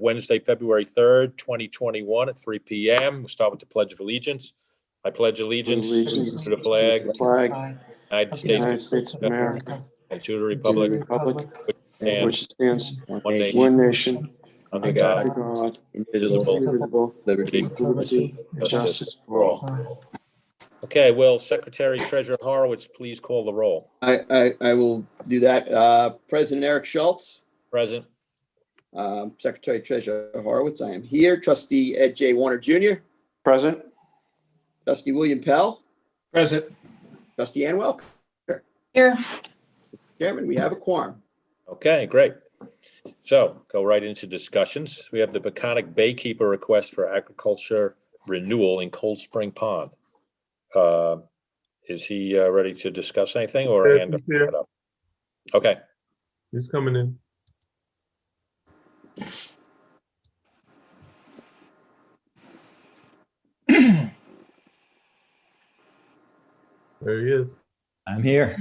Wednesday, February 3rd, 2021 at 3 p.m. We'll start with the Pledge of Allegiance. I pledge allegiance to the flag of the United States of America, and to the republic which stands one nation, under God, God, indivisible, liberty, and justice for all. Okay, will Secretary Treasurer Horowitz please call the roll? I will do that. President Eric Schultz, Present. Secretary Treasurer Horowitz, I am here. Trustee Ed J. Warner Jr., Present. Trustee William Pell, Present. Trustee Ann Welker. Here. Mr. Chairman, we have a quorum. Okay, great. So go right into discussions. We have the Peconic Baykeeper request for agriculture renewal in Cold Spring Pond. Is he ready to discuss anything or Yes, hand he's here. it up? Okay. He's coming in. There he is. I'm here.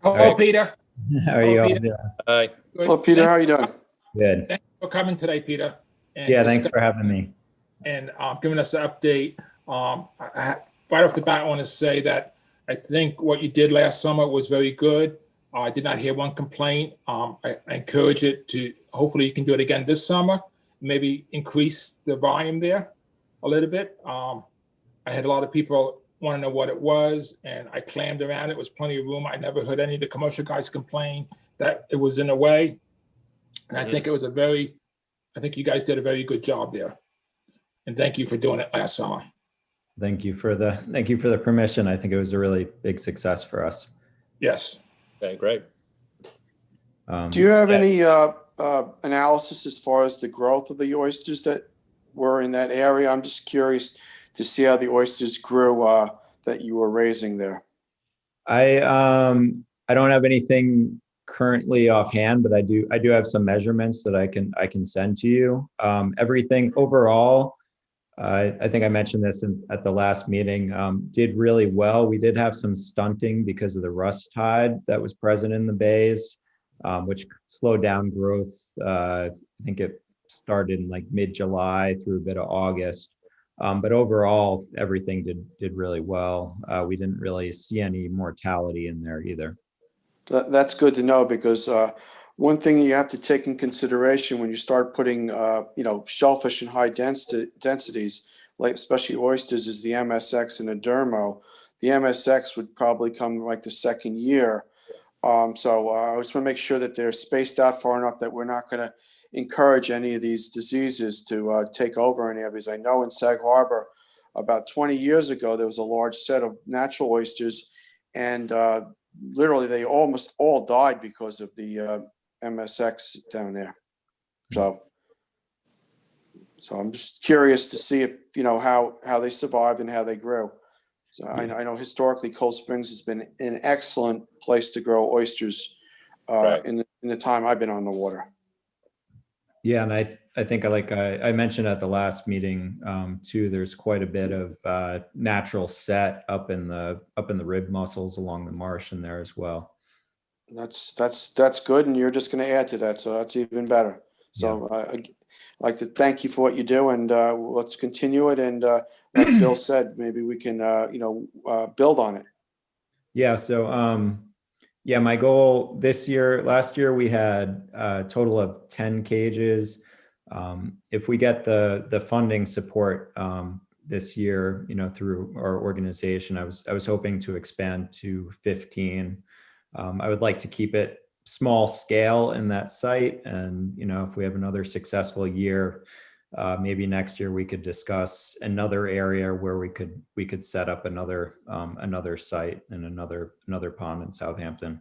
Hello, right. Peter. How are you all Peter. doing? Hi. Good. Hello, Peter. How are you doing? Good. Thanks for coming today, Peter. And Yeah, thanks for having me. And giving us an update. Right off the bat, I want to say that I think what you did last summer was very good. I did not hear one complaint. I encourage it to, hopefully you can do it again this summer, maybe increase the volume there a little bit. I had a lot of people want to know what it was, and I clammed around. It was plenty of room. I never heard any of the commercial guys complain that it was in the way. And I think it was I think you guys did a very good job there. And thank you for doing it last summer. Thank you for the permission. I think it was a really big success for us. Yes. Okay, great. Do you have any analysis as far as the growth of the oysters that were in that area? I'm just curious to see how the oysters grew that you were raising there. I don't have anything currently offhand, but I do have some measurements that I can send to you. Everything overall, I think I mentioned this at the last meeting, did really well. We did have some stunting because of the rust tide that was present in the bays, which slowed down growth. I think it started in like mid-July through a bit of August. But overall, everything did really well. We didn't really see any mortality in there either. That's good to know, because one thing you have to take in consideration when you start putting, shellfish in high densities, like especially oysters, is the MSX and the dermo. The MSX would probably come like the second year. So I just want to make sure that they're spaced out far enough that we're not going to encourage any of these diseases to take over any of these. I know in Sag Harbor, about 20 years ago, there was a large set of natural oysters, and literally they almost all died because of the MSX down there. So I'm just curious to see if how they survived and how they grew. So I know historically Cold Springs has been an excellent place to grow oysters Right. in the time I've been on the water. Yeah, and I think like I mentioned at the last meeting too, there's quite a bit of natural set up in the rib muscles along the marsh in there as well. That's good, and you're just going to add to that, so that's even better. So I'd like to thank you for what you do, and let's continue it. And like Bill said, maybe we can build on it. Yeah. So my goal last year we had a total of 10 cages. If we get the funding support this year, through our organization, I was hoping to expand to 15. I would like to keep it small scale in that site. And, if we have another successful year, maybe next year we could discuss another area where we could set up another site and another pond in Southampton.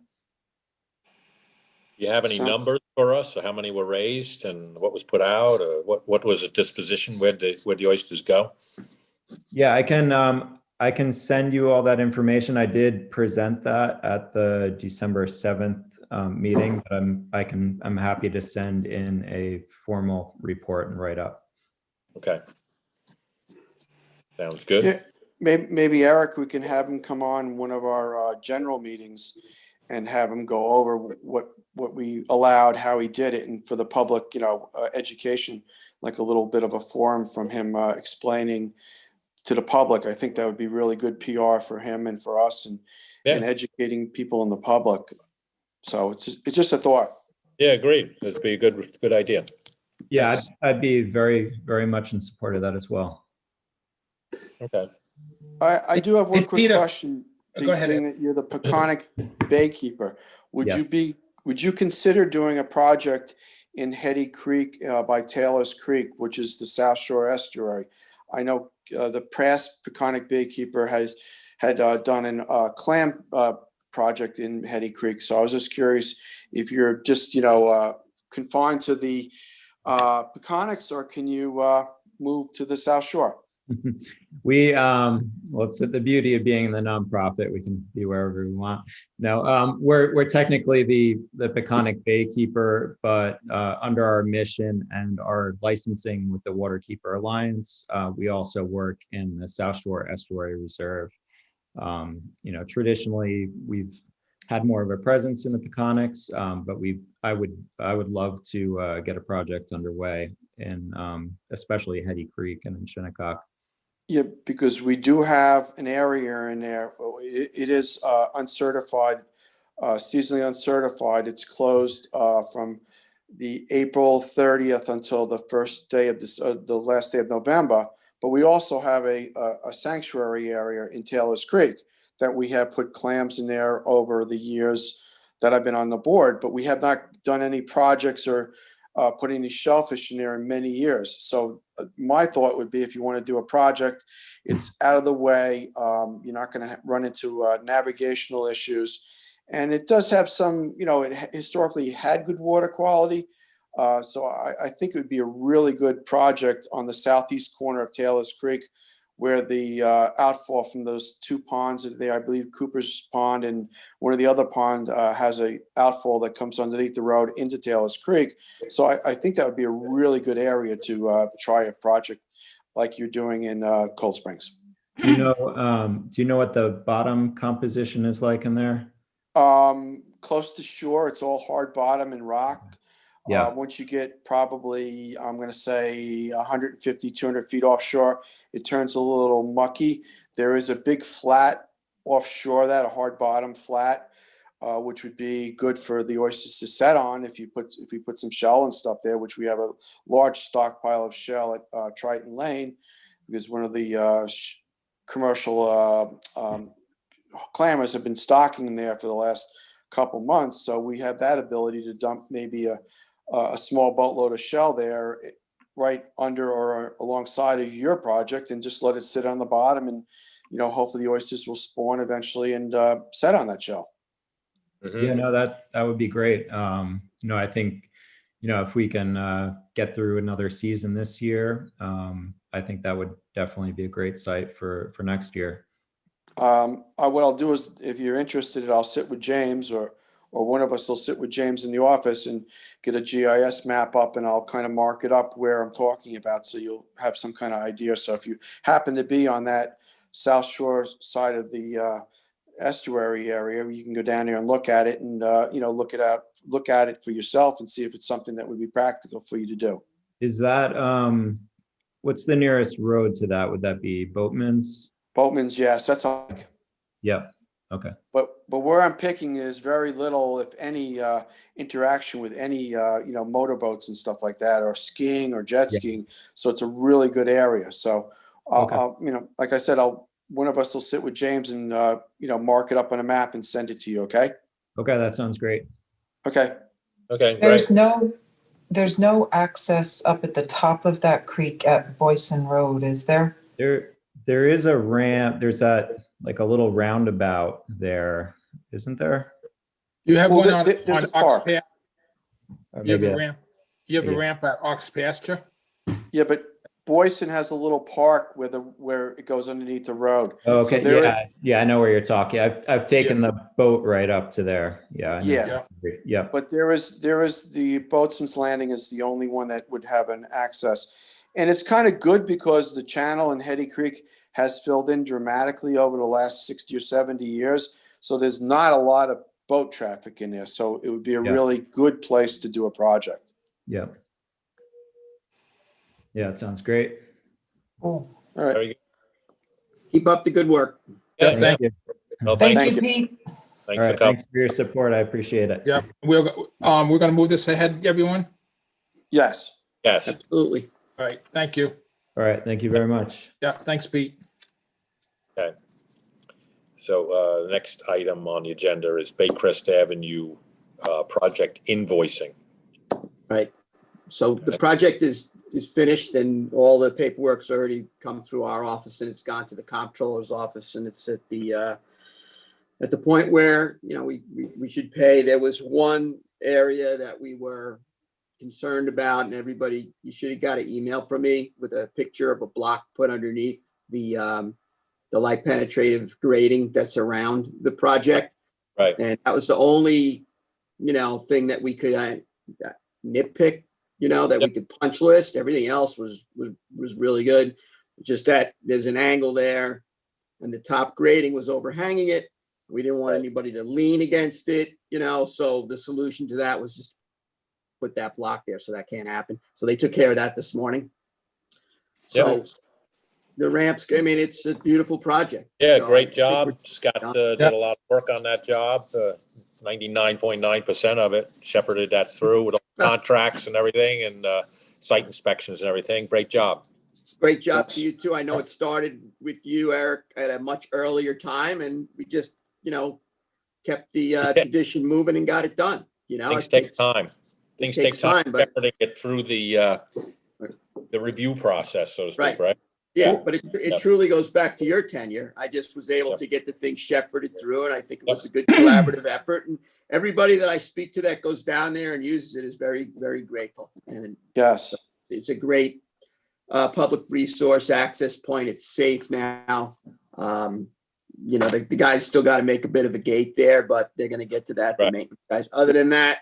Do you have any numbers for us? Or how many were raised and what was put out, or what was the disposition? Where the oysters go? Yeah, I can send you all that information. I did present that at the December 7th meeting, but I'm happy to send in a formal report and write up. Okay. Sounds good. Yeah, maybe Eric, we can have him come on one of our general meetings and have him go over what we allowed, how he did it, and for the public, education, like a little bit of a forum from him explaining to the public. I think that would be really good PR for him and for us, and educating people in the public. So it's just a thought. Yeah, agreed. That'd be a good idea. Yeah, Yes. I'd be very, very much in support of that as well. Okay. I do have one Hey, quick Peter. question. Go ahead, Being that you're the Peconic Baykeeper, would Yes. you consider doing a project in Hetty Creek by Taylor's Creek, which is the South Shore estuary? I know the past Peconic Baykeeper had done a clam project in Hetty Creek, so I was just curious if you're just confined to the Peconics, or can you move to the South Shore? We, well, it's the beauty of being in the nonprofit. We can be wherever we want. No, we're technically the Peconic Baykeeper, but under our mission and our licensing with the Waterkeeper Alliance, we also work in the South Shore Estuary Reserve. Traditionally we've had more of a presence in the Peconics, but I would love to get a project underway in especially Hetty Creek and in Shinnecock. Yeah, because we do have an area in there. It is uncertified, seasonally uncertified. It's closed from the April 30th until the first day of the last day of November. But we also have a sanctuary area in Taylor's Creek that we have put clams in there over the years that I've been on the board. But we have not done any projects or put any shellfish in there in many years. So my thought would be, if you want to do a project, it's out of the way. You're not going to run into navigational issues. And it does have some, it historically had good water quality. So I think it would be a really good project on the southeast corner of Taylor's Creek, where the outfall from those two ponds there, I believe Cooper's Pond and one of the other pond has a outfall that comes underneath the road into Taylor's Creek. So I think that would be a really good area to try a project like you're doing in Cold Springs. Do you know what the bottom composition is like in there? Close to shore, it's all hard bottom and rock. Yeah. Once you get probably, I'm going to say 150, 200 feet offshore, it turns a little mucky. There is a big flat offshore that, a hard bottom flat, which would be good for the oysters to set on if we put some shell and stuff there, which we have a large stockpile of shell at Triton Lane, because one of the commercial clammers have been stocking in there for the last couple months. So we have that ability to dump maybe a small boatload of shell there right under or alongside of your project, and just let it sit on the bottom, and hopefully the oysters will spawn eventually and set on that shell. Mhm. Yeah, no, that would be great. I think, if we can get through another season this year, I think that would definitely be a great site for next year. What I'll do is, if you're interested, I'll sit with James, or one of us will sit with James in the office and get a GIS map up, and I'll kind of mark it up where I'm talking about, so you'll have some kind of idea. So if you happen to be on that South Shore side of the estuary area, you can go down there and look at it, and look at it for yourself and see if it's something that would be practical for you to do. Is that what's the nearest road to that? Would that be Boatman's? Boatman's, yes, that's like. Yep. Okay. But where I'm picking is very little, if any, interaction with any motorboats and stuff like that, or skiing or jet skiing. So it's a really good area. So I'll like I said, one of us will sit with James and mark it up on a map and send it to you. Okay. Okay, that sounds great. Okay. Okay, great. There's no access up at the top of that creek at Boyson Road, is there? There is a ramp. There's that, like, a little roundabout there, isn't there? You have Well, one on there's a Ox park. Pa- Or You have maybe a ramp. You have a yeah. ramp at Ox Pasture. Yeah, but Boyson has a little park where it goes underneath the road. Oh, okay. So Yeah, I know where you're talking. I've taken the boat right up to there. Yeah. I know. Yeah. Yeah. But there is the Boatswain's Landing is the only one that would have an access. And it's kind of good because the channel in Hetty Creek has filled in dramatically over the last 60 or 70 years. So there's not a lot of boat traffic in there. So it would be a Yeah. really good place to do a project. Yeah. Yeah, it sounds great. Cool. All right. Very good. Keep up the good work. Yeah, Thank you. no, Thank thanks, you, Pete. thanks All for right, coming. thanks for your support. I appreciate it. Yeah, we're gonna move this ahead, everyone. Yes. Yes, Absolutely. All right, thank you. All right, thank you very much. Yeah, thanks, Pete. so the next item on the agenda is Baycrest Avenue project invoicing. Right. So the project is finished and all the paperwork's already come through our office and it's gone to the comptroller's office and it's at the point where, you know, we should pay. There was one area that we were concerned about and everybody, you should have got an email from me with a picture of a block put underneath the light penetrative grading that's around the project. Right. And that was the only, you know, thing that we could nitpick, you know, that we could punch list. Everything else was really good. Just that there's an angle there and the top grading was overhanging it. We didn't want anybody to lean against it, you know, so the solution to that was just put that block there so that can't happen. So they took care of that this morning. So the ramps, I mean, it's a beautiful project. Yeah, So I great think job. we're Scott done. did a lot of work on that job. 99.9% of it, shepherded that through with all the contracts and everything and site inspections and everything. Great job. Great job to you too. I know it started with you, Eric, at a much earlier time and we just, you know, kept the tradition moving and got it done. You know, Things take time. Things take takes time, time, but shepherding it through the review process, so to speak, right? yeah, but it truly goes back to your tenure. I just was able to get the thing shepherded through and I think it was a good collaborative effort. And everybody that I speak to that goes down there and uses it is very, very grateful. And Yes. it's a great public resource access point. It's safe now. You know, the guys still got to make a bit of a gate there, but they're going to get to that. The Right. maintenance guys. Other than that,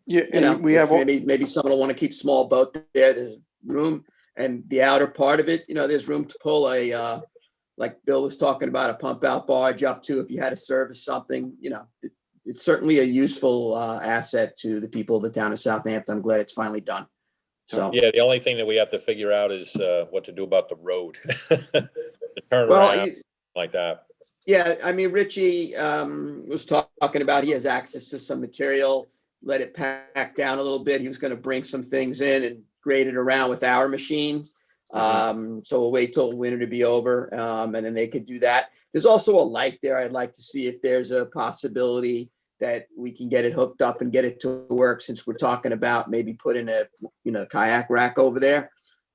Yeah, you know, and we have maybe someone will want to keep small boat there. There's room, and the outer part of it, you know, there's room to pull a like Bill was talking about, a pump out barge up to if you had to service something. You know, it's certainly a useful asset to the people of the town of Southampton. I'm glad it's finally done. So Yeah, the only thing that we have to figure out is what to do about the road. The turnaround, well, like that. yeah, I mean, Richie was talking about he has access to some material, let it pack down a little bit. He was going to bring some things in and grade it around with our machines. So we'll wait till winter to be over and then they could do that. There's also a light there. I'd like to see if there's a possibility that we can get it hooked up and get it to work since we're talking about maybe putting a, you know, kayak rack over there.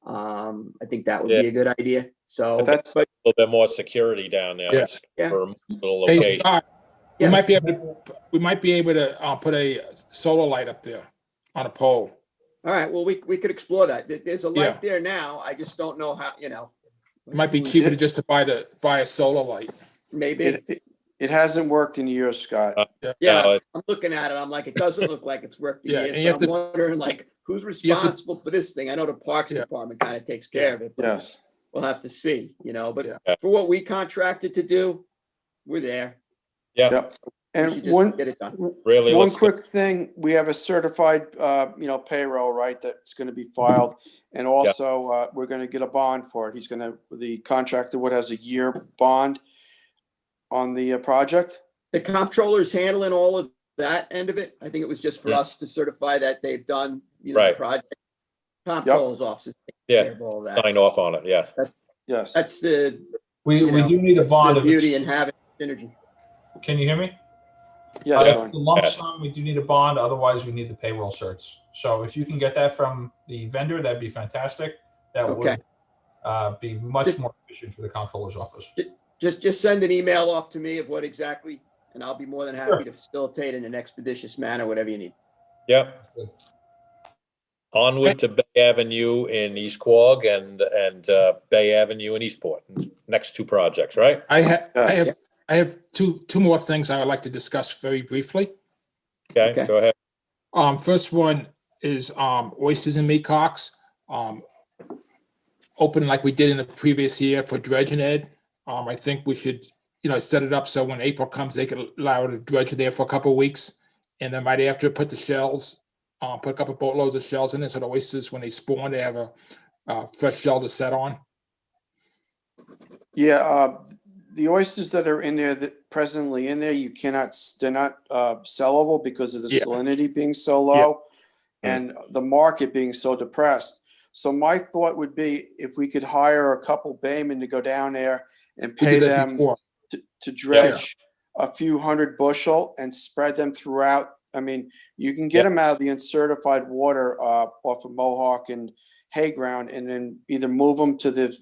I think that would be a good idea. So, But that's- A little bit more security down there. Yeah. It's Yeah. for a little Hey, location. Scott, Yeah. we might be able to put a solar light up there on a pole. all right, well, we could explore that. There's a Yeah. light there now. I just don't know how, you know. It might be cheaper to just to buy a solar light. Maybe. it hasn't worked in years, Scott. Yeah, No, I'm looking at it. I'm like, it doesn't look like it's worked in Yeah, years, and you but have I'm wondering like, who's you have to- responsible for this thing? I know the Parks Yeah. Department kind of takes care of it, but Yes. we'll have to see, you know, but Yeah. for what we contracted to do, we're there. yeah, Yep. We And should just get it done. really. one looks good. quick thing, we have a certified, payroll, right, that's going to be filed. And also, we're going to get a bond for it. The contractor, has a year bond on the project? The comptroller's handling all of that end of it. I think it was just for Yeah. us to certify that they've done, you know, Right. the project. Comptroller's office is taking Yeah. care of all that. Signed off on it, yeah. Yes. That's the, We you know, do need a that's bond. the If beauty it's- in having synergy. Can you hear me? Yes, If Sean. it's a lump Yes. sum, we do need a bond. Otherwise, we need the payroll certs. So if you can get that from the vendor, that'd be fantastic. That Okay. would be much more efficient for the comptroller's office. Just send an email off to me of what exactly, and I'll be more than happy Sure. to facilitate in an expeditious manner, whatever you need. Yep. Good. Onward to Bay Avenue in East Quogue and Bay Avenue in Eastport. Next two projects, right? Yes. I have two more things I would like to discuss very briefly. Okay, go ahead. First one is oysters and meat cocks. Open like we did in the previous year for Dredge and Ed. I think we should set it up so when April comes, they could allow the dredge there for a couple of weeks. And then right after, put the shells, put a couple boatloads of shells in it. So the oysters, when they spawn, they have a fresh shell to set on. Yeah, the oysters that are in there, that presently in there, they're not sellable because of the Yeah. salinity being so low and the market being so depressed. So my thought would be if we could hire a couple baymen to go down there and We pay did that them before. to dredge a few hundred bushel and spread them throughout. I mean, you can get them out of the uncertified water off of Mohawk and Hayground, and then either move them to the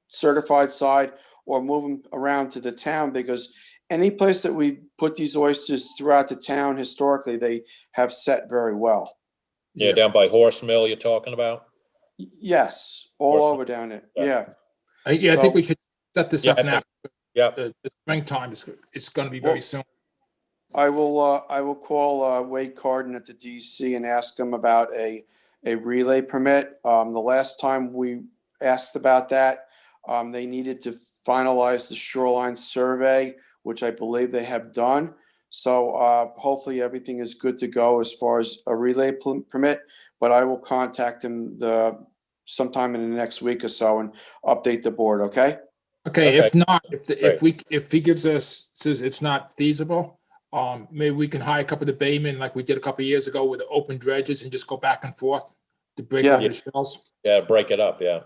certified side or move them around to the town, because any place that we put these oysters throughout the town, historically, they have set very well. Yeah, down by Horse Mill you're talking about? Yes, all Horseman. over down there. Yeah. Yeah. I think So- we should set this Yeah, up I now. Yeah, The springtime is going to be very Well, soon. I will call Wade Carden at the DC and ask him about a relay permit. The last time we asked about that, they needed to finalize the shoreline survey, which I believe they have done. So hopefully everything is good to go as far as a relay permit, but I will contact him sometime in the next week or so and update the board, okay? Okay, if Okay. not, if he gives us, says it's not feasible, maybe we can hire a couple of the baymen like we did a couple of years ago with the open dredges and just go back and forth to break Yeah. over the shells. yeah, break it up, yeah.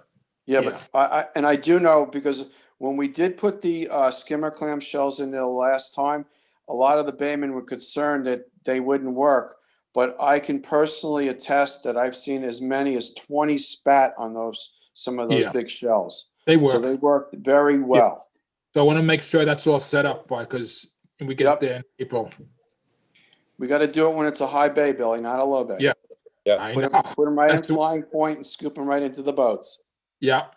Yeah, but I do know, because when we did put the skimmer clam shells in there last time, a lot of the baymen were concerned that they wouldn't work. But I can personally attest that I've seen as many as 20 spat on some of those Yeah. big shells. They So work. they worked very well. So I want to make sure that's all set up, because we get Yep. there in April. We got to do it when it's a high bay, Billy, not a low bay. Yeah. Yeah. I Put know. them right in That's the- flying point and scoop them right into the boats. Yeah.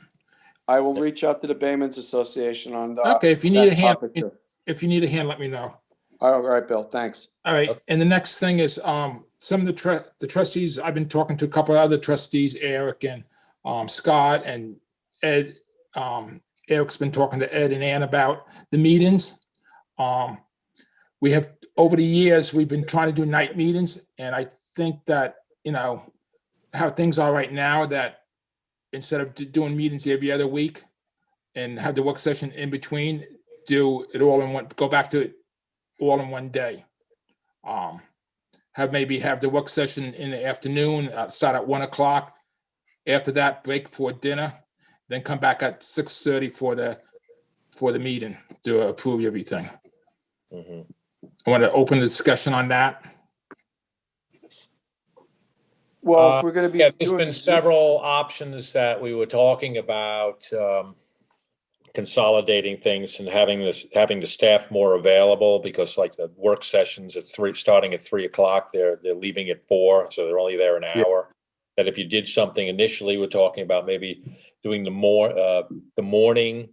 I will reach out to the Baymen's Association on Okay, if you need that a hand, topic too. if you need a hand, let me know. All right, Bill, thanks. All right, and the next thing is, some of the trustees, I've been talking to a couple of other trustees, Eric and, Scott and Ed. Eric's been talking to Ed and Ann about the meetings. We have, over the years, we've been trying to do night meetings, and I think that, how things are right now, that instead of doing meetings every other week and have the work session in between, do it all in one, go back to it all in one day. Have the work session in the afternoon, start at 1 o'clock. After that, break for dinner, then come back at 6:30 for the meeting to approve everything. Mhm. I want to open the discussion on that. Well, if we're going to be Yeah, there's doing been several options that we were talking about, consolidating things and having the staff more available, because like the work sessions starting at 3 o'clock, they're leaving at 4, so they're only there an hour. That if you did something initially, we're talking about maybe doing the morning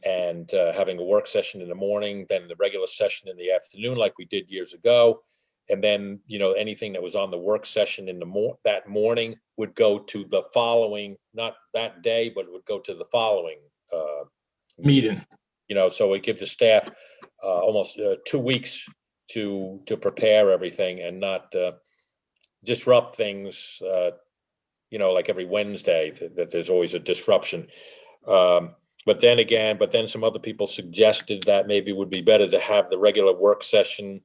and having a work session in the morning, then the regular session in the afternoon, like we did years ago. And then, anything that was on the work session in that morning would go to the following, not that day, but it would go to the following Meeting. So it gives the staff almost 2 weeks to prepare everything and not disrupt things, like every Wednesday, that there's always a disruption. But then some other people suggested that maybe it would be better to have the regular work session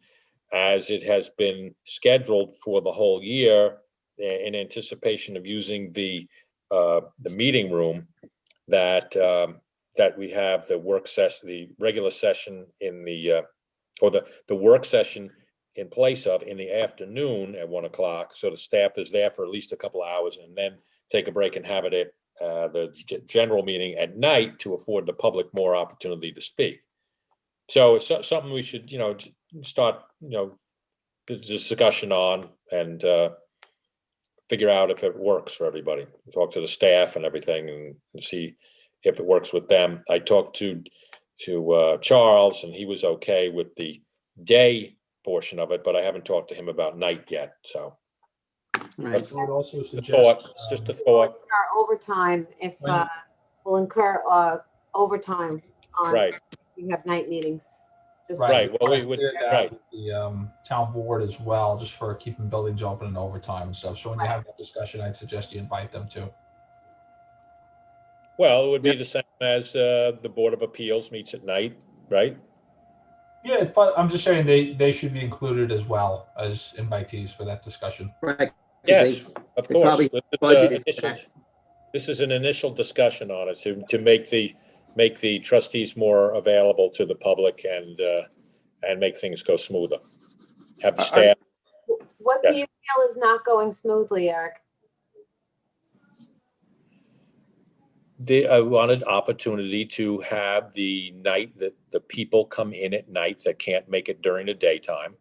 as it has been scheduled for the whole year, in anticipation of using the meeting room, that we have the work session, the regular session in the work session in place of in the afternoon at 1 o'clock. So the staff is there for at least a couple of hours, and then take a break and have it at the general meeting at night to afford the public more opportunity to speak. So it's something we should, start, the discussion on and figure out if it works for everybody. Talk to the staff and everything and see if it works with them. I talked to Charles, and he was okay with the day portion of it, but I haven't talked to him about night yet. So Right. I would also just suggest. a thought. Our overtime, if When- we'll incur overtime on Right. We have night meetings. Just Right, well, we We would, did that right. with the town board as well, just for keeping buildings open and overtime and stuff. So when you have that discussion, I'd suggest you invite them too. Well, it would be the same as the Board of Appeals meets at night, right? Yeah, but I'm just saying they should be included as well as invitees for that discussion. Right. 'cause Yes, of they course. probably This is, budgeted for that. this is an initial discussion on it to make the trustees more available to the public and make things go smoother. Have the staff. what do Yes. you feel is not going smoothly, Eric? I wanted opportunity to have the night that the people come in at night that can't make it during the daytime.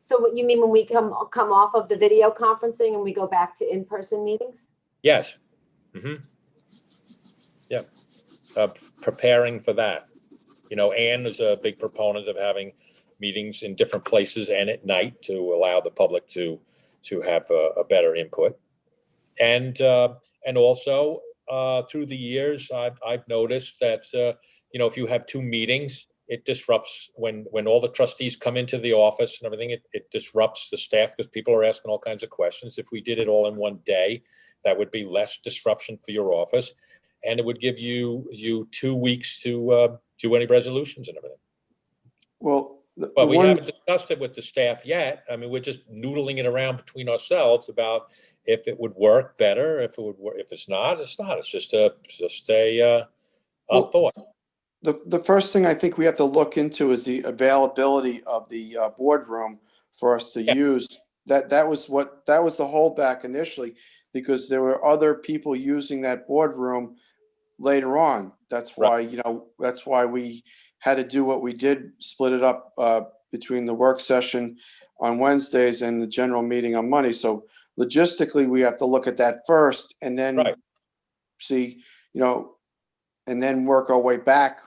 So what you mean when we come off of the video conferencing and we go back to in-person meetings? Yes. Mm-hmm. Yep. Preparing for that. You know, Anne is a big proponent of having meetings in different places and at night to allow the public to have a better input. And also through the years, I've noticed that, you know, if you have two meetings, it disrupts when all the trustees come into the office and everything, it disrupts the staff because people are asking all kinds of questions. If we did it all in one day, that would be less disruption for your office. And it would give you 2 weeks to do any resolutions and everything. Well, But we haven't discussed it with the staff yet. I mean, we're just noodling it around between ourselves about if it would work better, if it would work. If it's not, it's not. It's just a thought. The first thing I think we have to look into is the availability of the boardroom for us to use. That was the holdback initially, because there were other people using that boardroom later on. That's why, you know, that's why we had to do what we did, split it up between the work session on Wednesdays and the general meeting on Monday. So logistically, we have to look at that first and then see, you know, and then work our way back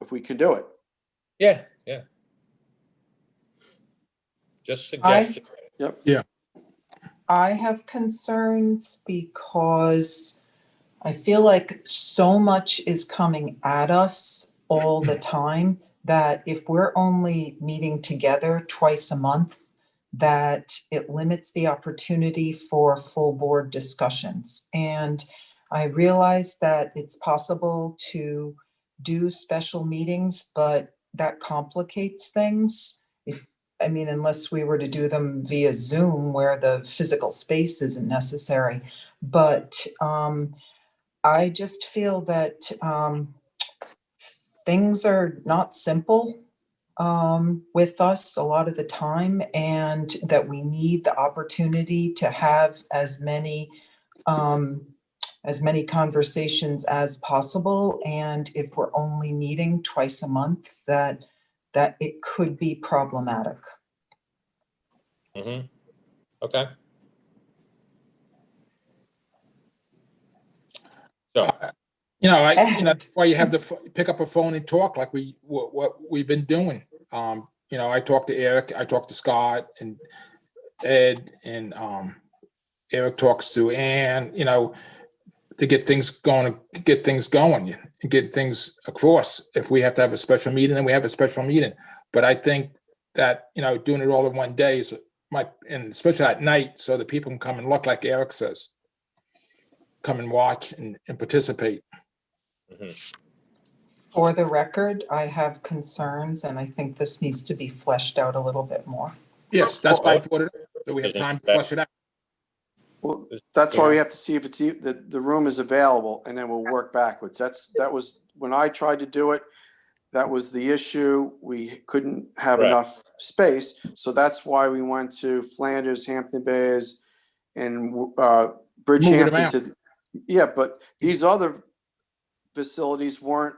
if we can do it. Yeah. Just suggestion. Yep. Yeah. I have concerns because I feel like so much is coming at us all the time that if we're only meeting together twice a month, that it limits the opportunity for full board discussions. And I realize that it's possible to do special meetings, but that complicates things. I mean, unless we were to do them via Zoom where the physical space isn't necessary. But I just feel that things are not simple with us a lot of the time, and that we need the opportunity to have as many conversations as possible. And if we're only meeting twice a month, that it could be problematic. Mm-hmm. Okay. So, You know, that's why you have to pick up a phone and talk like what we've been doing. You know, I talked to Eric, I talked to Scott and Ed, and Eric talks to Ann, you know, to get things going and get things across. If we have to have a special meeting, then we have a special meeting. But I think that, you know, doing it all in one day and especially at night, so that people can come and look, like Eric says, come and watch and participate. mm-hmm. For the record, I have concerns, and I think this needs to be fleshed out a little bit more. Yes, that's why I thought that we have time to flesh it out. Well, that's why we have to see if it's the room is available, and then we'll work backwards. That was when I tried to do it. That was the issue. We couldn't have enough space, so that's why we went to Flanders, Hampton Bays, and Bridgehampton. But these other facilities weren't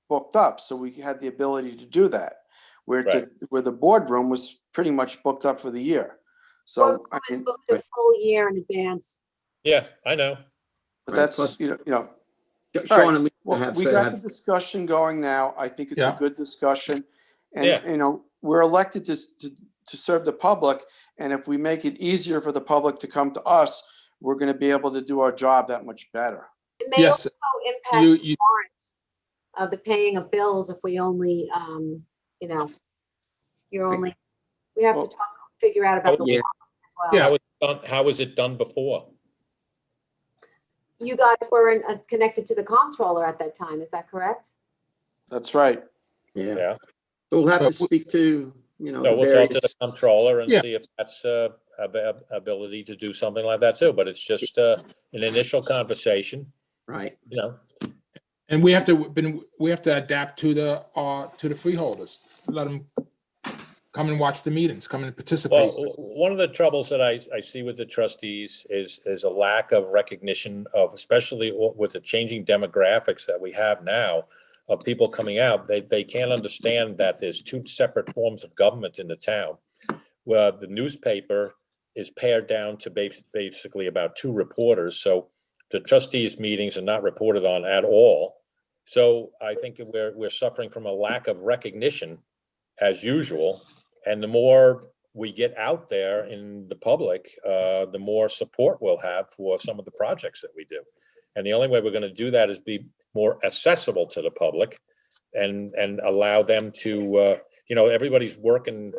booked up, so we had the ability to do that. Where the boardroom was pretty much booked up for the year. So I mean, booked a full year in advance. Yeah, I know. But that's you know. Sean and well, we got the discussion going now. I think it's a good discussion, and you know, we're elected to serve the public, and if we make it easier for the public to come to us, we're going to be able to do our job that much better. It may also impact warrants. of the paying of bills if we only, you know, we have to Well- figure out about the Yeah. law as well. Yeah. How was it done before? You guys weren't connected to the comptroller at that time, is that correct? That's right. Yeah. Yeah. But we'll have to But speak to, you know, So the we'll talk to the various, comptroller and Yeah. see if that's ability to do something like that too. But it's just an initial conversation, right. you know. And we have to adapt to the freeholders. Let them come and watch the meetings, come and participate. Well, one of the troubles that I see with the trustees is a lack of recognition of, especially with the changing demographics that we have now, of people coming out. They can't understand that there's two separate forms of government in the town. Well, the newspaper is pared down to basically about 2 reporters. So the trustees meetings are not reported on at all. So I think we're suffering from a lack of recognition as usual. And the more we get out there in the public, the more support we'll have for some of the projects that we do. And the only way we're going to do that is be more accessible to the public and allow them to, everybody's working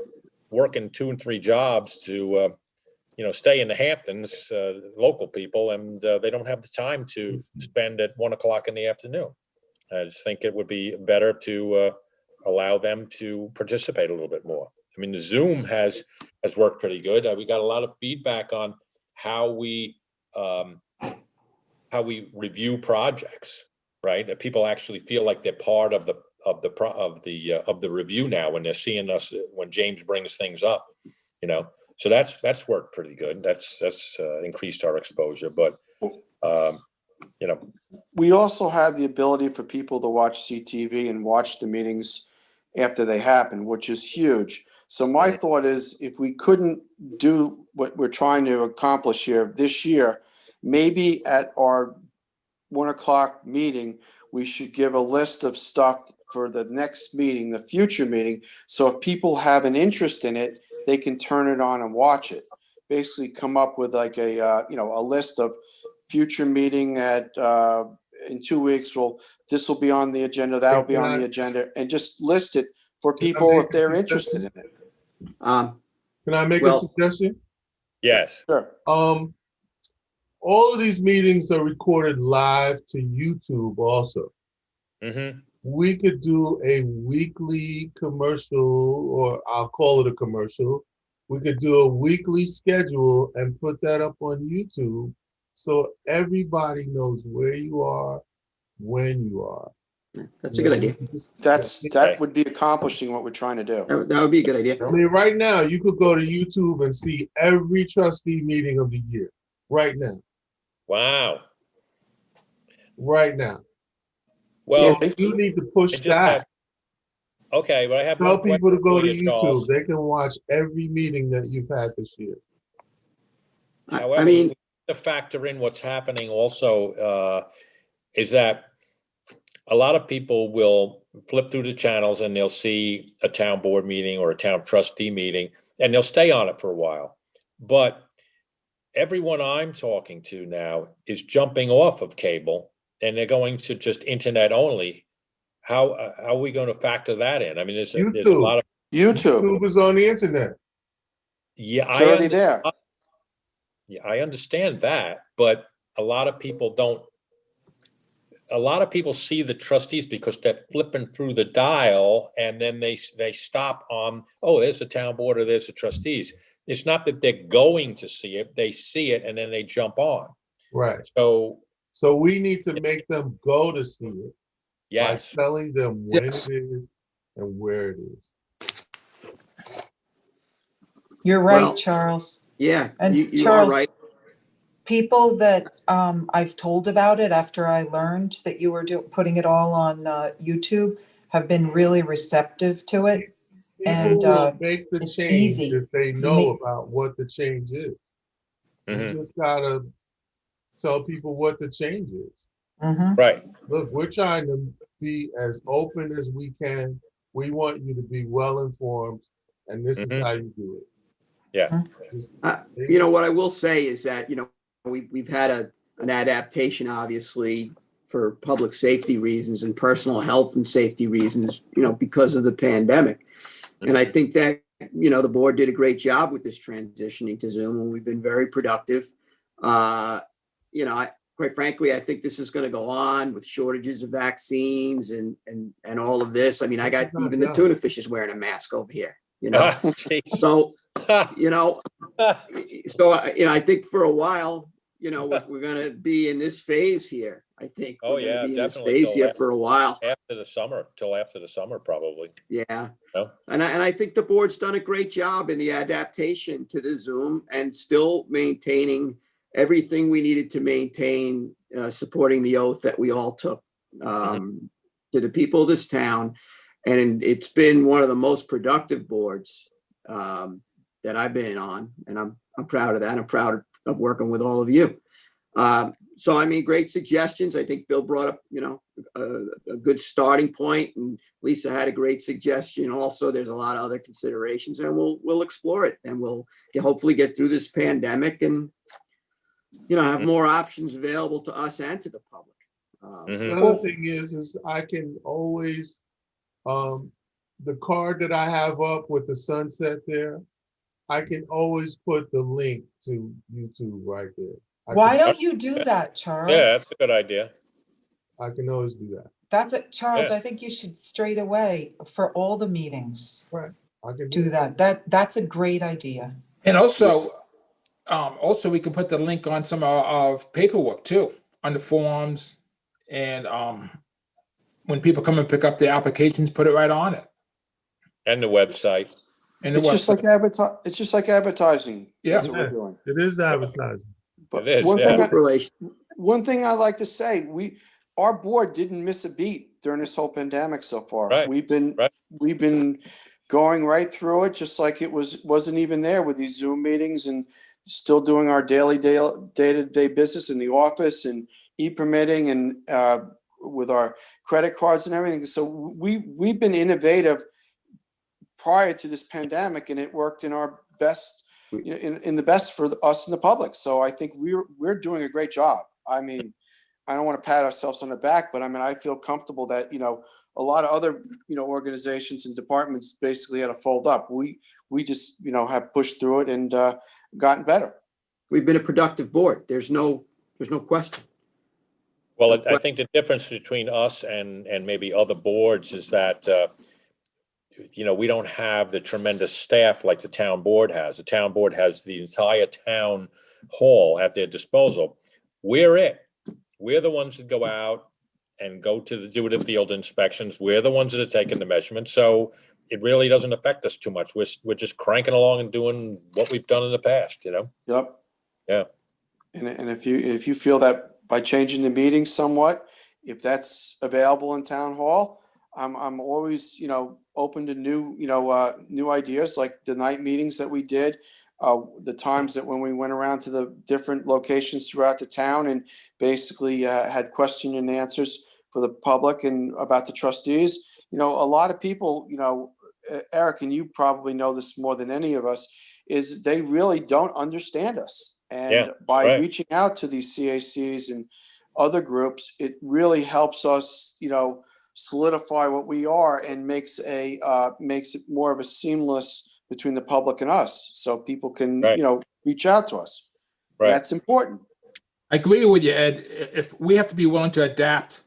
2 and 3 jobs to, stay in the Hamptons, local people, and they don't have the time to spend at 1 o'clock in the afternoon. I just think it would be better to allow them to participate a little bit more. I mean, the Zoom has worked pretty good. We got a lot of feedback on how we review projects, right? That people actually feel like they're part of the review now when they're seeing us when James brings things up, So that's worked pretty good. That's increased our exposure, but We also had the ability for people to watch CTV and watch the meetings after they happen, which is huge. So my thought is, if we couldn't do what we're trying to accomplish here this year, maybe at our 1 o'clock meeting, we should give a list of stuff for the next meeting, the future meeting. So if people have an interest in it, they can turn it on and watch it. Basically come up with like a list of future meeting at, in 2 weeks, this will be on the agenda, that'll be on the agenda, and just list it for people if they're interested in it. Can I make a Well- suggestion? yes. Sure. All of these meetings are recorded live to YouTube also. Mm-hmm. We could do a weekly commercial, or I'll call it a commercial. We could do a weekly schedule and put that up on YouTube so everybody knows where you are, when you are. That's a good idea. That would be accomplishing what we're trying to do. That would be a good idea. I mean, right now, you could go to YouTube and see every trustee meeting of the year, right now, Wow. right now. Well, So you need to push I just that. okay, but I have Tell one people to question go for to you, Charles. YouTube. They can watch every meeting that you've had this year. However, I mean, we have to factor in what's happening also is that a lot of people will flip through the channels and they'll see a town board meeting or a town trustee meeting, and they'll stay on it for a while. But everyone I'm talking to now is jumping off of cable and they're going to just internet only. How are we going to factor that in? I mean, there's a lot of YouTube, YouTube is on the internet. it's already there. Yeah, I understand that, but a lot of people don't. A lot of people see the trustees because they're flipping through the dial, and then they stop on, oh, there's a town board or there's a trustees. It's not that they're going to see it; they see it and then they jump on. Right. So So we need to make them go to see it yes, by telling them when Yes. it is and where it is. You're right, Well- Charles. yeah, And you are Charles, right. People that I've told about it after I learned that you were putting it all on YouTube have been really receptive to it. People And, will make the it's change easy. if they know about what the change is. Mhm. You just gotta tell people what the change is. Mhm. right. Look, we're trying to be as open as we can. We want you to be well informed, and this is how you do it. Yeah. What I will say is that, we've had an adaptation, obviously, for public safety reasons and personal health and safety reasons, because of the pandemic. And I think that, the board did a great job with this transitioning to Zoom, and we've been very productive. Quite frankly, I think this is going to go on with shortages of vaccines and all of this. I mean, I got even the tuna fish is wearing a mask over here, So, I think for a while, we're going to be in this phase here. I think Oh, we're going yeah, to be in this definitely phase here for a while. Till after the summer, probably. Yeah. No? And I think the board's done a great job in the adaptation to the Zoom and still maintaining everything we needed to maintain, supporting the oath that we all took to the people of this town. And it's been one of the most productive boards that I've been on. And I'm proud of that. I'm proud of working with all of you. So, I mean, great suggestions. I think Bill brought up, a good starting point, and Lisa had a great suggestion. Also, there's a lot of other considerations, and we'll explore it, and we'll hopefully get through this pandemic and, have more options available to us and to the public. The other thing is I can always, the card that I have up with the sunset there, I can always put the link to YouTube right there. Why don't you do that, Charles? Yeah, that's a good idea. I can always do that. That's it, Charles. Yeah. I think you should straight away for all the meetings Right. I can do that. That's a great idea. And also we can put the link on some of paperwork too, on the forms, and when people come and pick up the applications, put it right on it. And the website. And the It's just like website. it's just like advertising. Yeah. That's what we're doing. It is advertising. But It is, one yeah. thing one thing I like to say, our board didn't miss a beat during this whole pandemic so far. Right, We've been right. going right through it, just like it wasn't even there with these Zoom meetings, and still doing our day-to-day business in the office and e-permitting and with our credit cards and everything. So we've been innovative prior to this pandemic, and it worked in our best, in the best for us and the public. So I think we're doing a great job. I mean, I don't want to pat ourselves on the back, but I mean, I feel comfortable that, a lot of other, organizations and departments basically had to fold up. We just, have pushed through it and gotten better. We've been a productive board. There's no question. Well, I think the difference between us and maybe other boards is that, we don't have the tremendous staff like the town board has. The town board has the entire town hall at their disposal. We're the ones that go out and do the field inspections. We're the ones that are taking the measurements. So it really doesn't affect us too much. We're just cranking along and doing what we've done in the past, Yep. Yeah. And if you feel that by changing the meeting somewhat, if that's available in town hall, I'm always, open to new ideas, like the night meetings that we did, the times that when we went around to the different locations throughout the town and basically had question and answers for the public and about the trustees. A lot of people, Eric, and you probably know this more than any of us, is they really don't understand us. And by reaching out to these CACs and other groups, it really helps us, solidify what we are and makes it more of a seamless between the public and us, so people can reach out to us. Right. That's important. I agree with you, Ed. If we have to be willing to adapt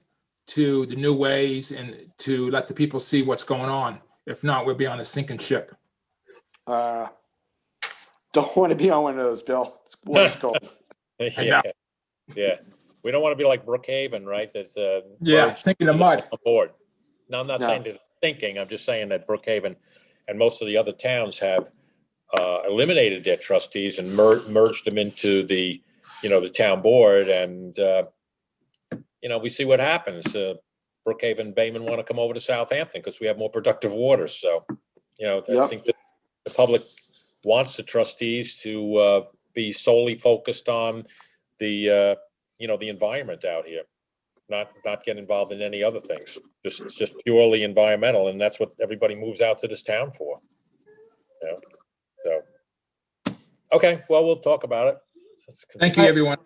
to the new ways and to let the people see what's going on. If not, we'll be on a sinking ship. Don't want to be on one of those, Bill. It's cold. Yeah. We don't want to be like Brookhaven, right? That's sinking in the mud. On board. No, I'm not saying that thinking. I'm just saying that Brookhaven and most of the other towns have eliminated their trustees and merged them into the town board, and we see what happens. Brookhaven and Bayman want to come over to Southampton because we have more productive waters. So, I think that the public wants the trustees to be solely focused on the the environment out here, not get involved in any other things. It's just purely environmental, and that's what everybody moves out to this town for. So, okay, well, we'll talk about it. Thank you, everyone.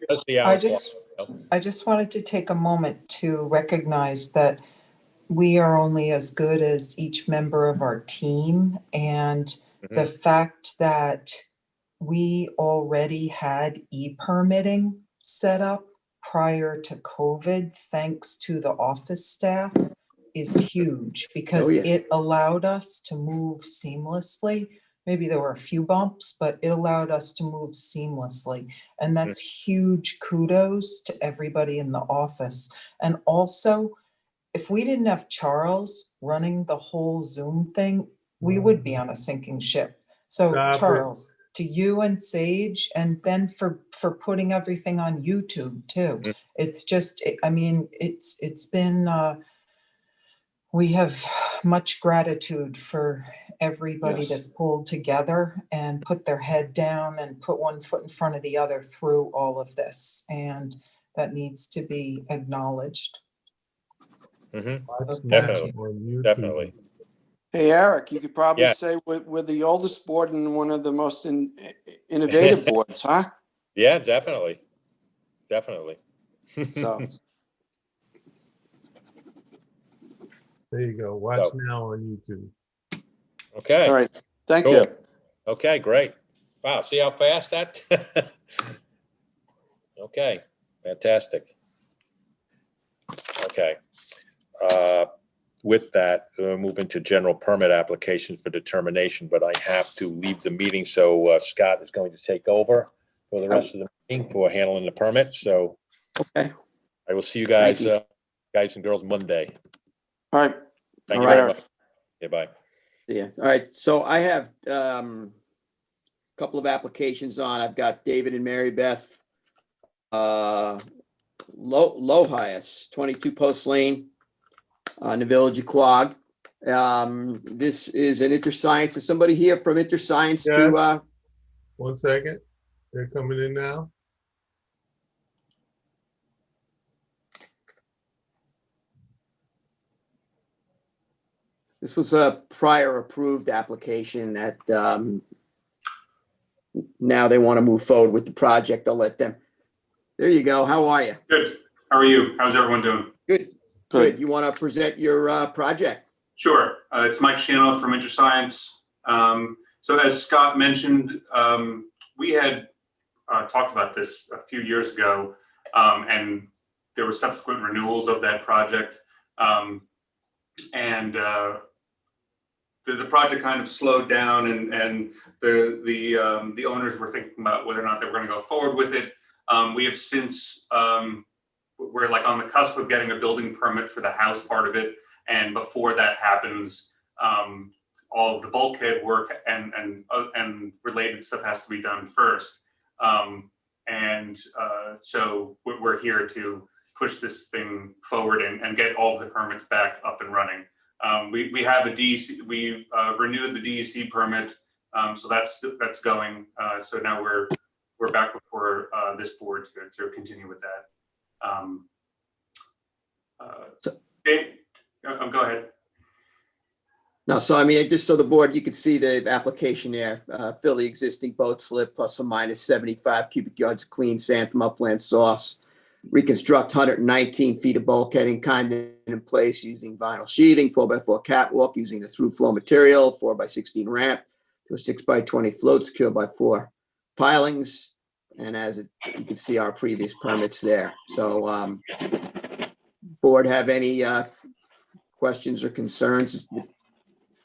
I just wanted to take a moment to recognize that we are only as good as each member of our team. And the fact that we already had e-permitting set up prior to COVID, thanks to the office staff, is huge because yeah. it allowed us to move seamlessly. Maybe there were a few bumps, but it allowed us to move seamlessly. And that's huge kudos to everybody in the office. And also, if we didn't have Charles running the whole Zoom thing, we would be on a sinking ship. So Stop it. Charles, to you and Sage, and Ben for putting everything on YouTube too. It's just, I mean, it's been, we have much gratitude for everybody Yes. that's pulled together and put their head down and put one foot in front of the other through all of this. And that needs to be acknowledged. Watch now Definitely. on YouTube. Definitely. Hey, Eric, you could probably Yeah. say we're the oldest board and one of the most innovative boards, huh? Yeah, definitely. Definitely. So, There you go. Watch So. now on YouTube. Okay. all right. Thank Cool. you. Okay, great. Wow, see how fast that? Okay, fantastic. Okay. With that, we'll move into general permit applications for determination, but I have to leave the meeting, so Scott is going to take over for the rest of the meeting for handling the permit. So Okay. I will see you guys, Thank you. guys and girls, Monday. All right. Thank All you very right. much. Okay, bye. Yes. All right. So I have a couple of applications on. I've got David and Mary Beth Lohias, 22 Post Lane in the Village of Quogue. This is an InterScience. Is somebody here from InterScience to? 1 second. They're coming in now. This was a prior approved application that now they want to move forward with the project. I'll let them. There you go. How are you? Good. How are you? How's everyone doing? Good. Good. Good. You want to present your project? Sure. It's Mike Shano from InterScience. So as Scott mentioned, we had talked about this a few years ago, and there were subsequent renewals of that project. The project kind of slowed down, and the owners were thinking about whether or not they were going to go forward with it. We have since, we're like on the cusp of getting a building permit for the house part of it. And before that happens, all of the bulkhead work and related stuff has to be done first. So we're here to push this thing forward and get all of the permits back up and running. We have a DEC, we renewed the DEC permit, so that's going. So now we're back before this board to continue with that. Go ahead. No, so I mean, just so the board, you can see the application there, fill the existing boat slip plus or minus 75 cubic yards of clean sand from upland source, reconstruct 119 feet of bulkheading kind in place using vinyl sheathing, 4x4 catwalk using the through flow material, 4x16 ramp to a 6x20 float secured by 4 pilings. And you can see our previous permits there. So board have any questions or concerns?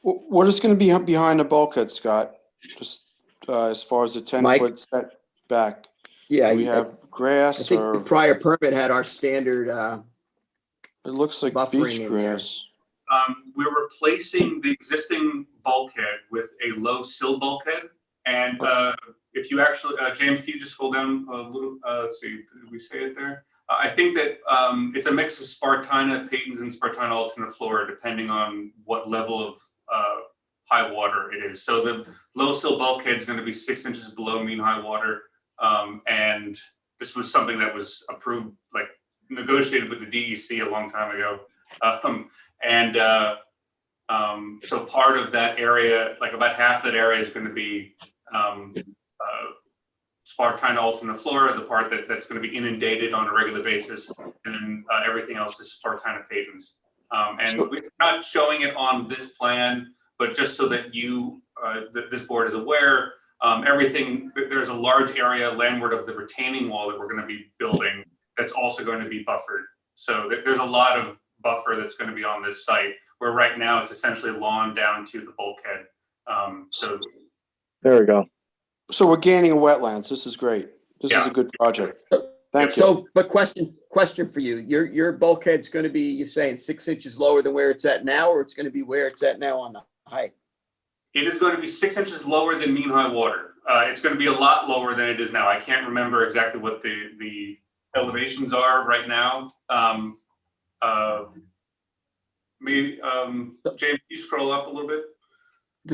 What is going to be behind the bulkhead, Scott? Just as far as the 10-foot setback? Yeah, Do we have grass I think or? the prior permit had our standard It looks like buffering beach in there. grass. We're replacing the existing bulkhead with a low sill bulkhead. And if you actually, James, can you just scroll down a little? Let's see, did we say it there? I think that it's a mix of Spartina, Peyton's, and Spartina alternate floor, depending on what level of high water it is. So the low sill bulkhead is going to be 6 inches below mean high water. And this was something that was approved, like negotiated with the DEC a long time ago. So part of that area, like about half that area is going to be spartina alterniflora, the part that's going to be inundated on a regular basis, and everything else is spartina patens. And we're not showing it on this plan, but just so that you, this board is aware, there's a large area landward of the retaining wall that we're going to be building that's also going to be buffered. So there's a lot of buffer that's going to be on this site, where right now it's essentially lawn down to the bulkhead. So there we go. So we're gaining wetlands. This is great. This is a good project. Thank you. So, but question for you, your bulkhead's going to be, you're saying 6 inches lower than where it's at now, or it's going to be where it's at now on the height? it is going to be 6 inches lower than mean high water. It's going to be a lot lower than it is now. I can't remember exactly what the elevations are right now. Maybe James, can you scroll up a little bit?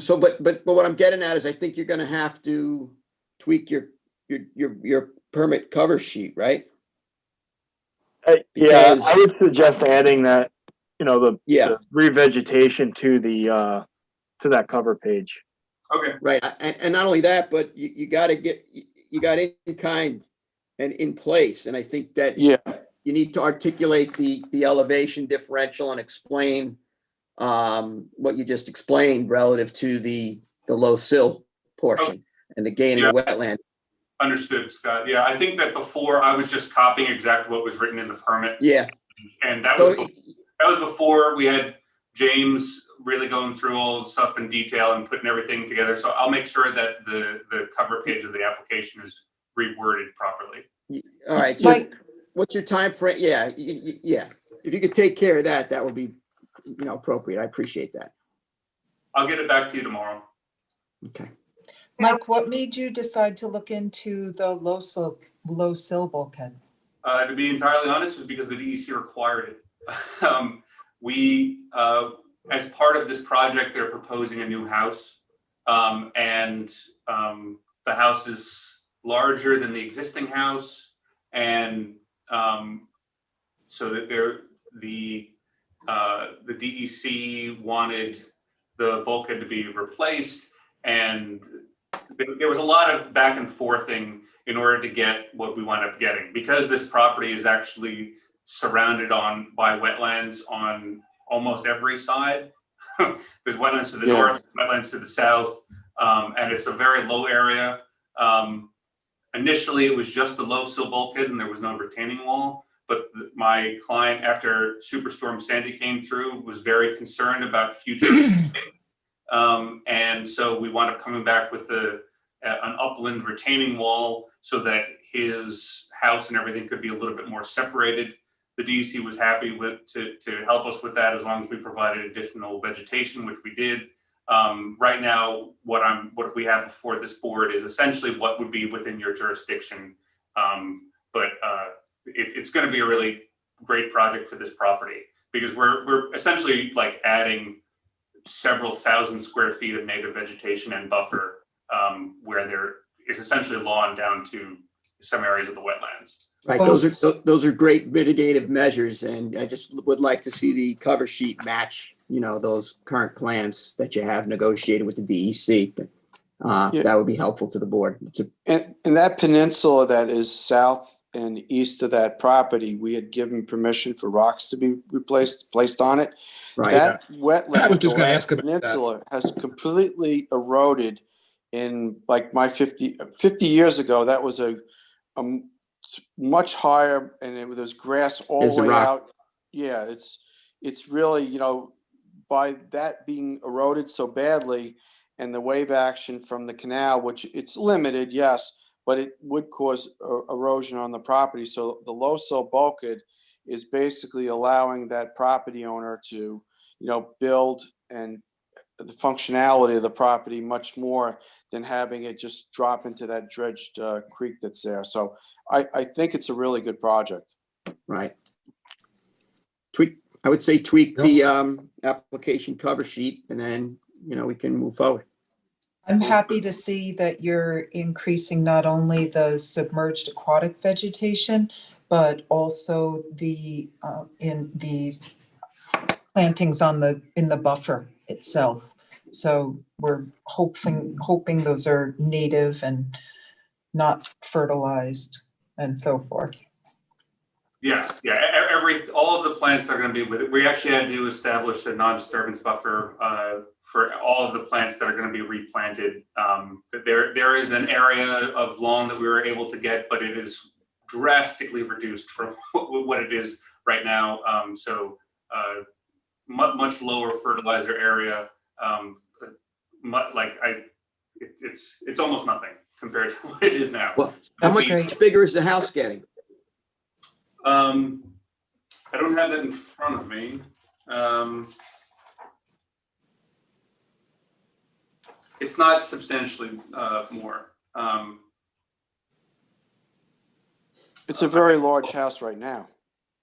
So, but what I'm getting at is, I think you're going to have to tweak your permit cover sheet, right? Yeah, Because- I would suggest adding that, the revegetation to that cover page. Okay. Right, and not only that, but you got in kind and in place, and I think that you need to articulate the elevation differential and explain what you just explained relative to the low sill portion and the gaining of wetland. Understood, Scott. Yeah, I think that before I was just copying exactly what was written in the permit. Yeah. And that was before we had James really going through all the stuff in detail and putting everything together. So I'll make sure that the cover page of the application is reworded properly. All right. So what's your time frame? Yeah. Yeah. If you could take care of that, that would be, appropriate. I appreciate that. I'll get it back to you tomorrow. Okay. Mike, what made you decide to look into the low sill bulkhead? To be entirely honest, was because the DEC required it. We, as part of this project, they're proposing a new house, and the house is larger than the existing house, and so that the DEC wanted the bulkhead to be replaced, and there was a lot of back and forthing in order to get what we wound up getting, because this property is actually surrounded by wetlands on almost every side. There's wetlands to the north, wetlands to the south, and it's a very low area. Initially, it was just the low sill bulkhead and there was no retaining wall. But my client, after Superstorm Sandy came through, was very concerned about future. And so we wound up coming back with an upland retaining wall so that his house and everything could be a little bit more separated. The DEC was happy to help us with that, as long as we provided additional vegetation, which we did. Right now, what we have before this board is essentially what would be within your jurisdiction. But it's going to be a really great project for this property, because we're essentially like adding several thousand square feet of native vegetation and buffer, where there is essentially lawn down to some areas of the wetlands. Right, those are great mitigative measures, and I just would like to see the cover sheet match, those current plans that you have negotiated with the DEC. But that would be helpful to the board. And that peninsula that is south and east of that property, we had given permission for rocks to be placed on it. Right. That wetland, I was just going to ask about peninsula has completely eroded. In like my 50 years ago, that was a much higher, and there was grass all the way out. Yeah, it's really, by that being eroded so badly, and the wave action from the canal, which it's limited, yes, but it would cause erosion on the property. So the low sill bulkhead is basically allowing that property owner to, build and the functionality of the property much more than having it just drop into that dredged creek that's there. So I think it's a really good project. Right. I would say tweak the application cover sheet, and then, we can move forward. I'm happy to see that you're increasing not only the submerged aquatic vegetation, but also the plantings in the buffer itself. So we're hoping those are native and not fertilized and so forth. Yeah, all of the plants that are going to be with it. We actually had to establish a non-disturbance buffer for all of the plants that are going to be replanted. There is an area of lawn that we were able to get, but it is drastically reduced from what it is right now. Much lower fertilizer area. It's almost nothing compared to what it is now. Well, how much bigger is the house getting? I don't have that in front of me. It's not substantially more. It's a very large house right now.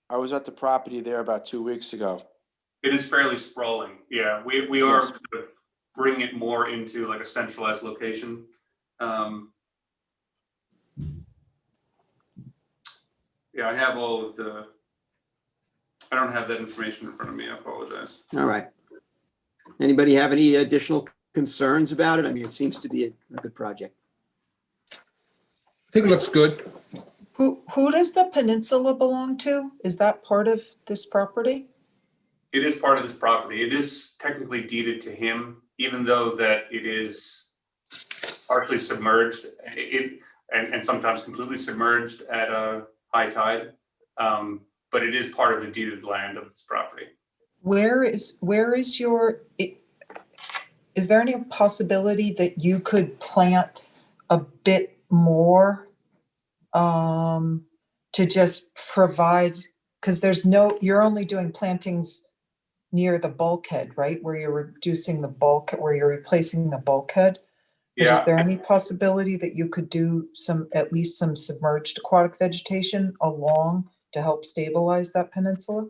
I was at the property there about 2 weeks ago. It is fairly sprawling. Yeah, we are kind of bringing it more into like a centralized location. Yeah, I have all of the. I don't have that information in front of me. I apologize. All right. Anybody have any additional concerns about it? I mean, it seems to be a good project. I think it looks good. Who does the peninsula belong to? Is that part of this property? It is part of this property. It is technically deeded to him, even though that it is partially submerged and sometimes completely submerged at a high tide. But it is part of the deeded land of this property. Is there any possibility that you could plant a bit more to just provide, because you're only doing plantings near the bulkhead, right? Where you're reducing the bulk, where you're replacing the bulkhead. But is there any possibility that you could do at least some submerged aquatic vegetation along to help stabilize that peninsula?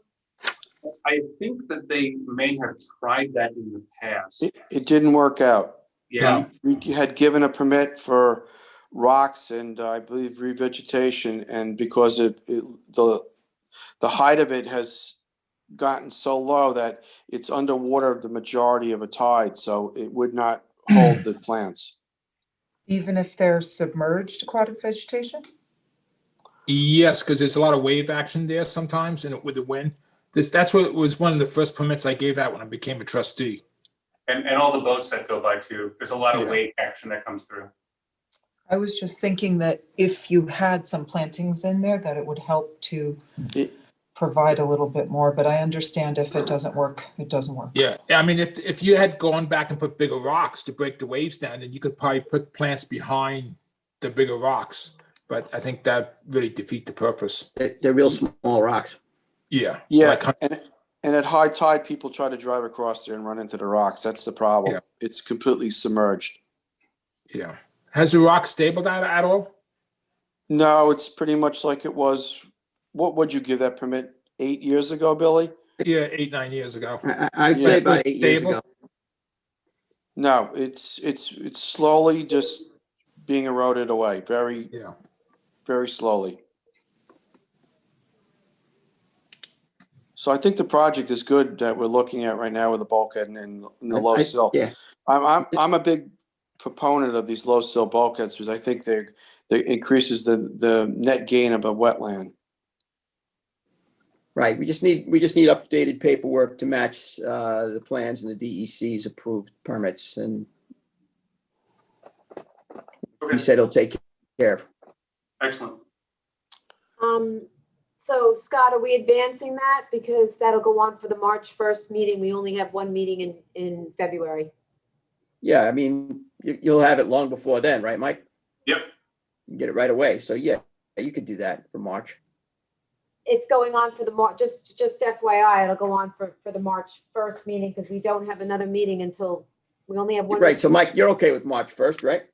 I think that they may have tried that in the past. It didn't work out. Yeah. We had given a permit for rocks and I believe revegetation, and because the height of it has gotten so low that it's underwater the majority of a tide, so it would not hold the plants. Even if they're submerged aquatic vegetation? Yes, because there's a lot of wave action there sometimes, and with the wind. That's what was one of the first permits I gave out when I became a trustee. And all the boats that go by too. There's a lot of wave action that comes through. I was just thinking that if you had some plantings in there, that it would help to provide a little bit more, but I understand if it doesn't work, it doesn't work. Yeah, I mean, if you had gone back and put bigger rocks to break the waves down, then you could probably put plants behind the bigger rocks. But I think that really defeat the purpose. They're real small rocks. Yeah. Yeah, and at high tide, people try to drive across there and run into the rocks. That's the problem. Yeah. It's completely submerged. Yeah. Has the rock stabilized at all? No, it's pretty much like it was. What would you give that permit 8 years ago, Billy? Yeah, 8-9 years ago. I'd say about 8 years ago. No, it's slowly just being eroded away, very slowly. So I think the project is good that we're looking at right now with the bulkhead and the low sill. Yeah. I'm a big proponent of these low sill bulkheads because I think they increases the net gain of a wetland. Right. We just need updated paperwork to match the plans and the DEC's approved permits, and he said he'll take care of. Excellent. So Scott, are we advancing that? Because that'll go on for the March 1st meeting. We only have one meeting in February. Yeah, I mean, you'll have it long before then, right, Mike? Yep. You can get it right away. So yeah, you could do that for March. It's going on for the March, just FYI, it'll go on for the March 1st meeting because we don't have another meeting until, we only have one. Right, so Mike, you're okay with March 1st, right?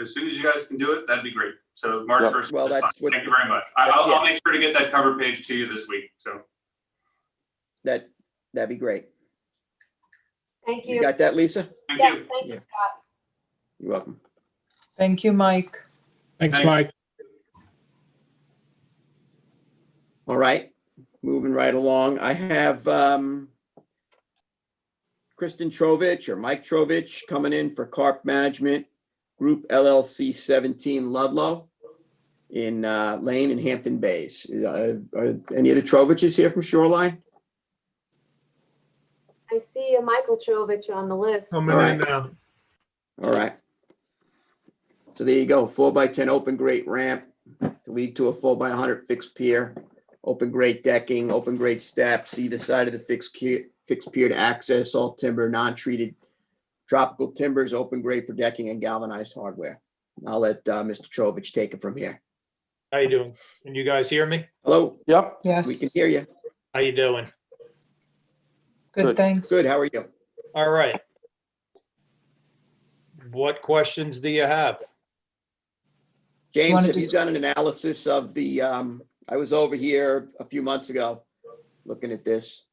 As soon as you guys can do it, that'd be great. So March 1st. Well, that's fine. what- Thank you very much. I'll make sure to get that cover page to you this week. So That'd be great. Thank you. You got that, Lisa? thank Yeah, you. thank you, Yeah. Scott. You're welcome. Thank you, Mike. Thanks, Thank- Mike. All right, moving right along. I have Kristen Trovich or Mike Trovich coming in for carp management Group LLC 17 Ludlow in Lane in Hampton Bays. Are any of the Troviches here from Shoreline? I see a Michael Trovich on the list. Coming in now. All right. So there you go, 4x10 open grate ramp to lead to a 4x100 fixed pier, open grate decking, open grate steps, either side of the fixed pier to access all timber, non-treated tropical timbers, open grate for decking and galvanized hardware. I'll let Mr. Trovich take it from here. How you doing? Can you guys hear me? Hello, Yep. Yes. we can hear you. How you doing? Good, thanks. Good, how are you? All right. What questions do you have? James, wanna have you just- done an analysis of the, I was over here a few months ago looking at this.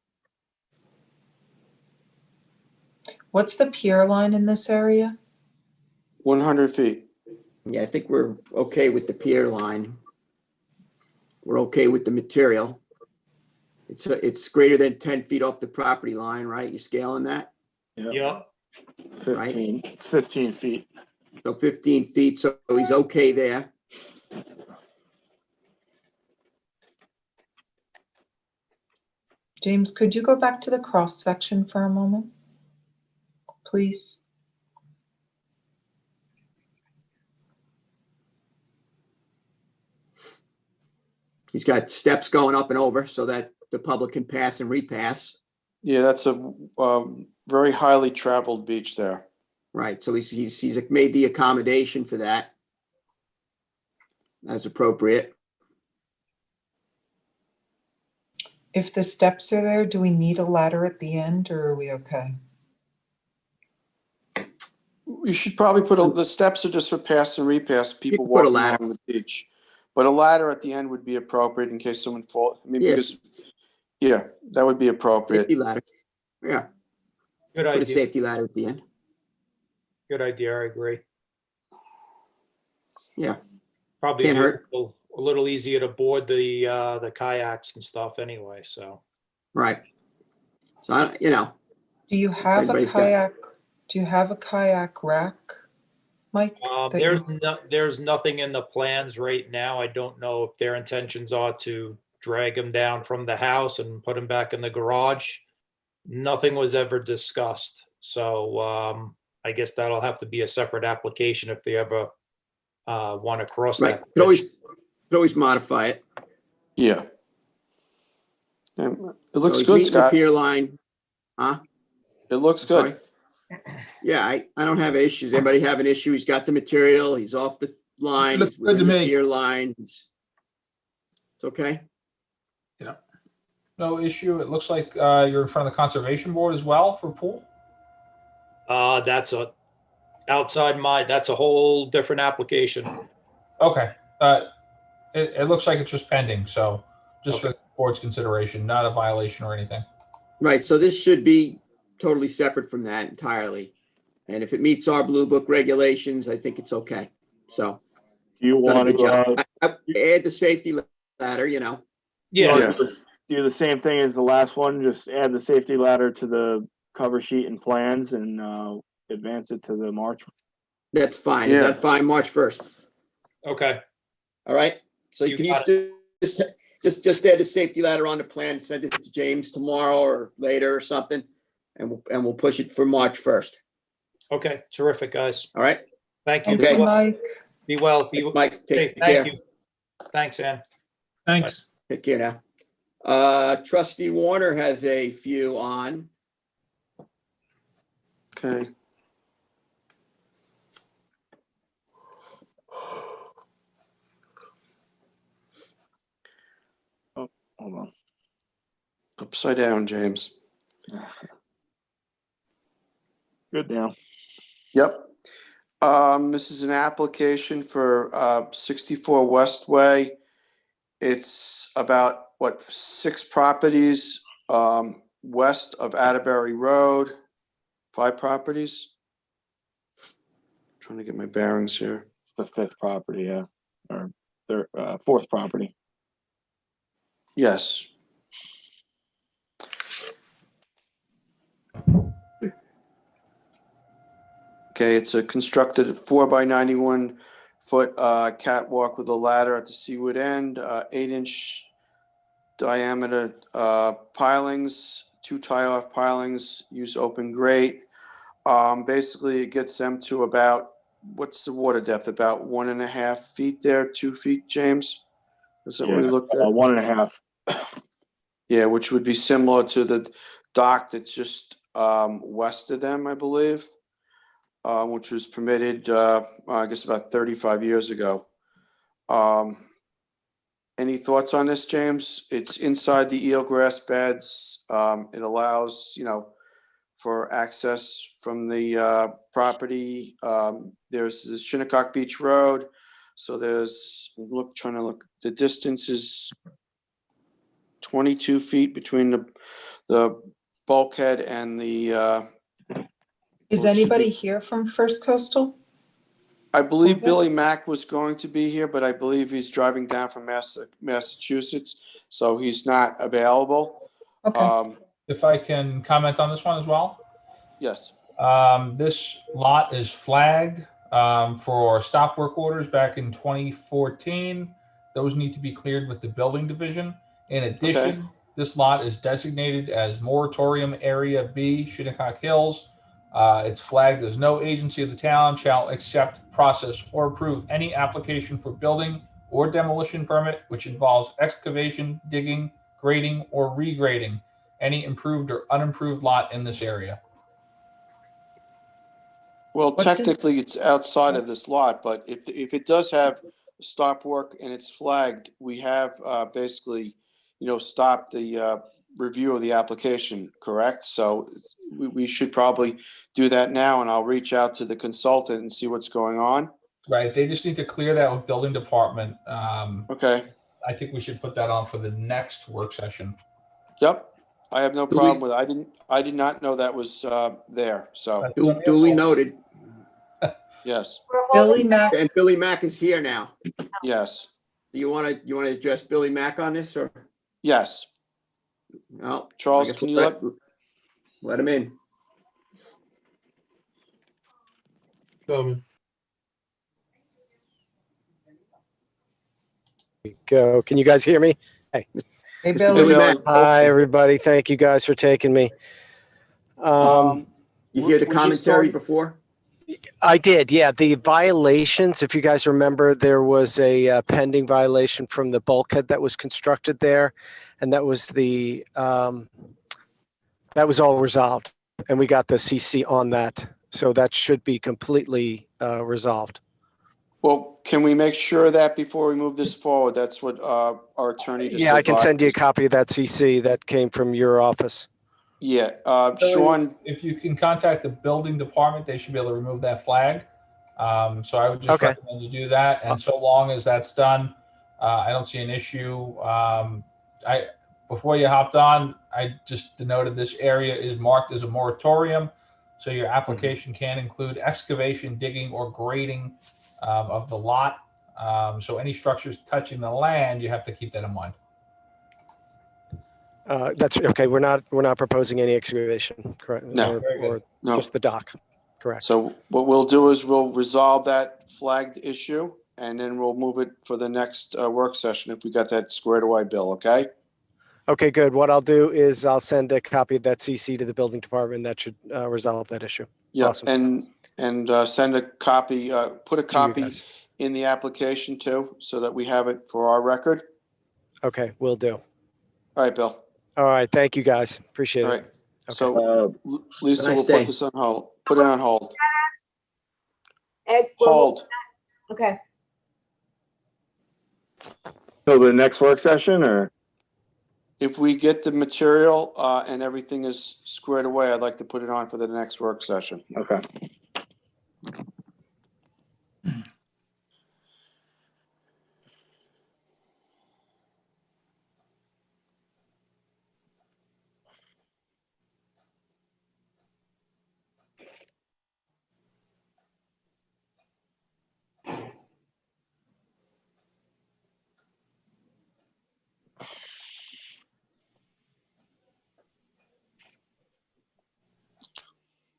What's the pier line in this area? 100 feet. Yeah, I think we're okay with the pier line. We're okay with the material. It's greater than 10 feet off the property line, right? You scaling that? Yeah. 15. It's 15 feet. So 15 feet, so he's okay there. James, could you go back to the cross section for a moment? Please. He's got steps going up and over so that the public can pass and repass. Yeah, that's a very highly traveled beach there. Right, so he's made the accommodation for that as appropriate. If the steps are there, do we need a ladder at the end or are we okay? You should probably the steps are just for pass and repass, people can put a walking ladder. along the beach. But a ladder at the end would be appropriate in case someone falls. I mean, Yes. because, yeah, that would be appropriate. Safety ladder. Yeah, Good put a idea. safety ladder at the end. Good idea. I agree. Yeah, Probably Can't hurt. a little easier to board the kayaks and stuff anyway. So right. So Do you have a Everybody's got- kayak? Do you have a kayak rack, Mike? that you- there's nothing in the plans right now. I don't know if their intentions are to drag them down from the house and put them back in the garage. Nothing was ever discussed. So I guess that'll have to be a separate application if they ever want to cross right. that. Could always modify it. Yeah. It So looks he's good, meeting the Scott. pier line. Huh? It looks Sorry. good. Yeah, I don't have issues. Anybody have an issue? He's got the material. He's off the line. Looks He's good to within the me. pier line. It's okay. No issue. It looks like you're in front of the conservation board as well for pool. That's that's a whole different application. Okay. It looks like it's just pending. So just for the board's consideration, not a violation or anything. Right. So this should be totally separate from that entirely. And if it meets our Blue Book regulations, I think it's okay. So Do you done a want good job. to I add the safety ladder, Yeah. Yeah. do the same thing as the last one? Just add the safety ladder to the cover sheet and plans and advance it to the March. That's fine. Is Yeah. that fine? March 1st. Okay. All right. So You can you got just add the safety ladder on the plan, send it to James tomorrow or later or something, and we'll push it for March 1st. Okay. Terrific, guys. All right. Thank you. Thank you, Mike. Be well. Be well. Mike, Hey, take care. thank you. Thanks, Ann. Thanks. Take care now. Trustee Warner has a few on. Okay. Hold on. Upside down, James. Good now. Yep. This is an application for 64 Westway. It's about, 6 properties west of Atterbury Road, 5 properties. Trying to get my bearings here. The 5th property, yeah. Or their 4th property. Yes. Okay, it's a constructed 4 by 91 foot catwalk with a ladder at the seaward end, 8-inch diameter pilings, 2 tie-off pilings, use open grate. Basically, it gets them to about, what's the water depth? About 1.5 feet there, 2 feet, James? Is that what we looked at? 1.5. Yeah, which would be similar to the dock that's just west of them, I believe, which was permitted, I guess, about 35 years ago. Any thoughts on this, James? It's inside the eelgrass beds. It allows, for access from the property. There's the Shinnecock Beach Road. So there's, trying to look, the distance is 22 feet between the bulkhead and the, Is anybody here from First Coastal? I believe Okay. Billy Mack was going to be here, but I believe he's driving down from Massachusetts, so he's not available. Okay. If I can comment on this one as well. Yes. This lot is flagged for stop work orders back in 2014. Those need to be cleared with the building division. In addition, this lot is designated as Moratorium Area B, Shinnecock Hills. It's flagged as no agency of the town shall accept, process, or approve any application for building or demolition permit which involves excavation, digging, grading, or regrading any improved or unimproved lot in this area. Well, What does- technically, it's outside of this lot, but if it does have stop work and it's flagged, we have basically, stopped the review of the application, correct? So we should probably do that now, and I'll reach out to the consultant and see what's going on. Right. They just need to clear that with building department. Okay. I think we should put that on for the next work session. Yep. I have no problem with it. I did not know that was there. So Duly noted. yes. Billy Mack, And Billy Mack is here now. Yes. Do you want to address Billy Mack on this, or? Yes. No. Charles, I guess can you we'll let him in? Coming. Go. Can you guys hear me? hey Mr. Billy. Billy Mack. Hi, everybody. Thank you guys for taking me. You hear the would you commentary start? before? I did, yeah. The violations, if you guys remember, there was a pending violation from the bulkhead that was constructed there, and that was that was all resolved, and we got the CC on that, so that should be completely resolved. Well, can we make sure of that before we move this forward? That's what our attorney just Yeah, I can send you a advised. copy of that CC that came from your office. Yeah, Sean, If you can contact the building department, they should be able to remove that flag. So I would just Okay. recommend you do that. And so long as that's done, I don't see an issue. Before you hopped on, I just denoted this area is marked as a moratorium. So your application can include excavation, digging, or grading of the lot. So any structures touching the land, you have to keep that in mind. That's okay. We're not proposing any excavation, correct? No. Very good. Or no. just the dock, correct? So what we'll do is we'll resolve that flagged issue, and then we'll move it for the next work session if we got that squared away, Bill, okay? Okay, good. What I'll do is I'll send a copy of that CC to the building department. That should resolve that issue. Yeah, Awesome. and send a copy, put a To you copy guys. in the application too, so that we have it for our record. Okay, will do. All right, Bill. All right, thank you guys. Appreciate All it. right. So Lisa, Nice we'll day. put this on hold. Put it on hold. Ed, Hold. okay. So the next work session, or? If we get the material and everything is squared away, I'd like to put it on for the next work session. Okay.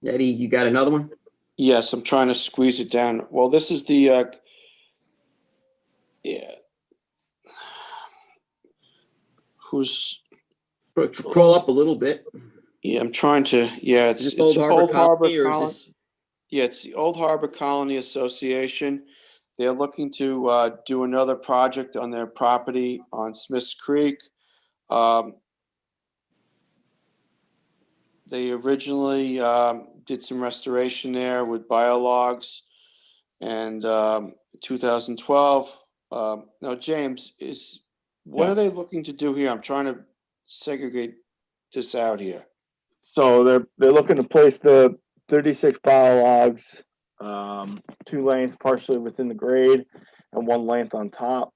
Eddie, you got another one? Yes, I'm trying to squeeze it down. Well, this is the, yeah. Who's, Crawl up a little bit. yeah, I'm trying to, yeah, Is it's this Old Harbor Colony or is Colony. this? Yeah, it's the Old Harbor Colony Association. They're looking to do another project on their property on Smiths Creek. They originally did some restoration there with biologs, and 2012. Now, James, what are they looking to do here? I'm trying to segregate this out here. So they're looking to place the 36 biologs, 2 lanes partially within the grade and 1 length on top.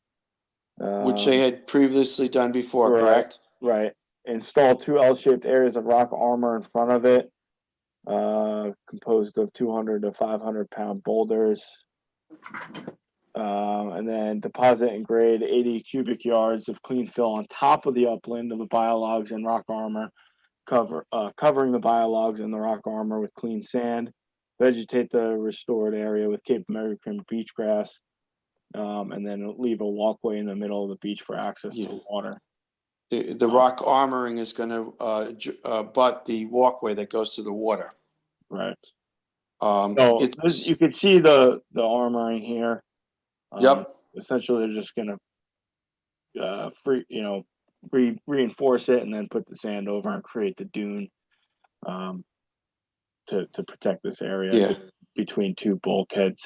Which they had previously done before, right, correct? Right. Install 2 L-shaped areas of rock armor in front of it, composed of 200 to 500 pound boulders. And then deposit and grade 80 cubic yards of clean fill on top of the upland of the biologs and rock armor, covering the biologs and the rock armor with clean sand, vegetate the restored area with Cape American beach grass, and then leave a walkway in the middle of the beach for access to the water. The rock armoring is going to butt the walkway that goes to the water. Right. So you can see the armoring here. Yep. Essentially, they're just going to reinforce it and then put the sand over and create the dune to protect this area between 2 bulkheads.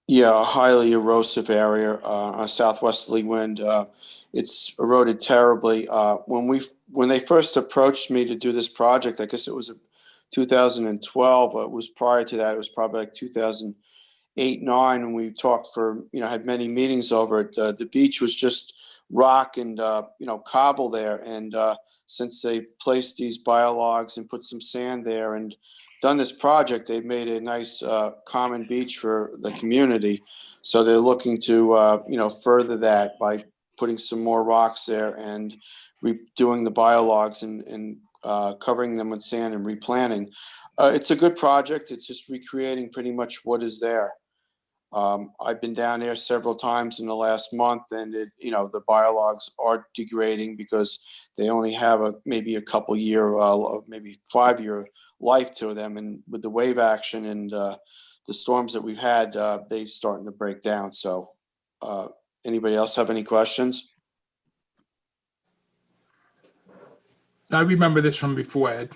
Yeah, a highly erosive area, a southwesterly wind. It's eroded terribly. When they first approached me to do this project, I guess it was 2012. It was prior to that. It was probably like 2008, 9, and we talked for, had many meetings over it. The beach was just rock and cobble there, and since they've placed these biologs and put some sand there and done this project, they've made a nice common beach for the community. So they're looking to further that by putting some more rocks there and redoing the biologs and covering them with sand and replanting. It's a good project. It's just recreating pretty much what is there. I've been down there several times in the last month, and the biologs are degrading because they only have maybe a couple year, maybe 5-year life to them, and with the wave action and the storms that we've had, they're starting to break down. So, anybody else have any questions? I remember this from before, Ed.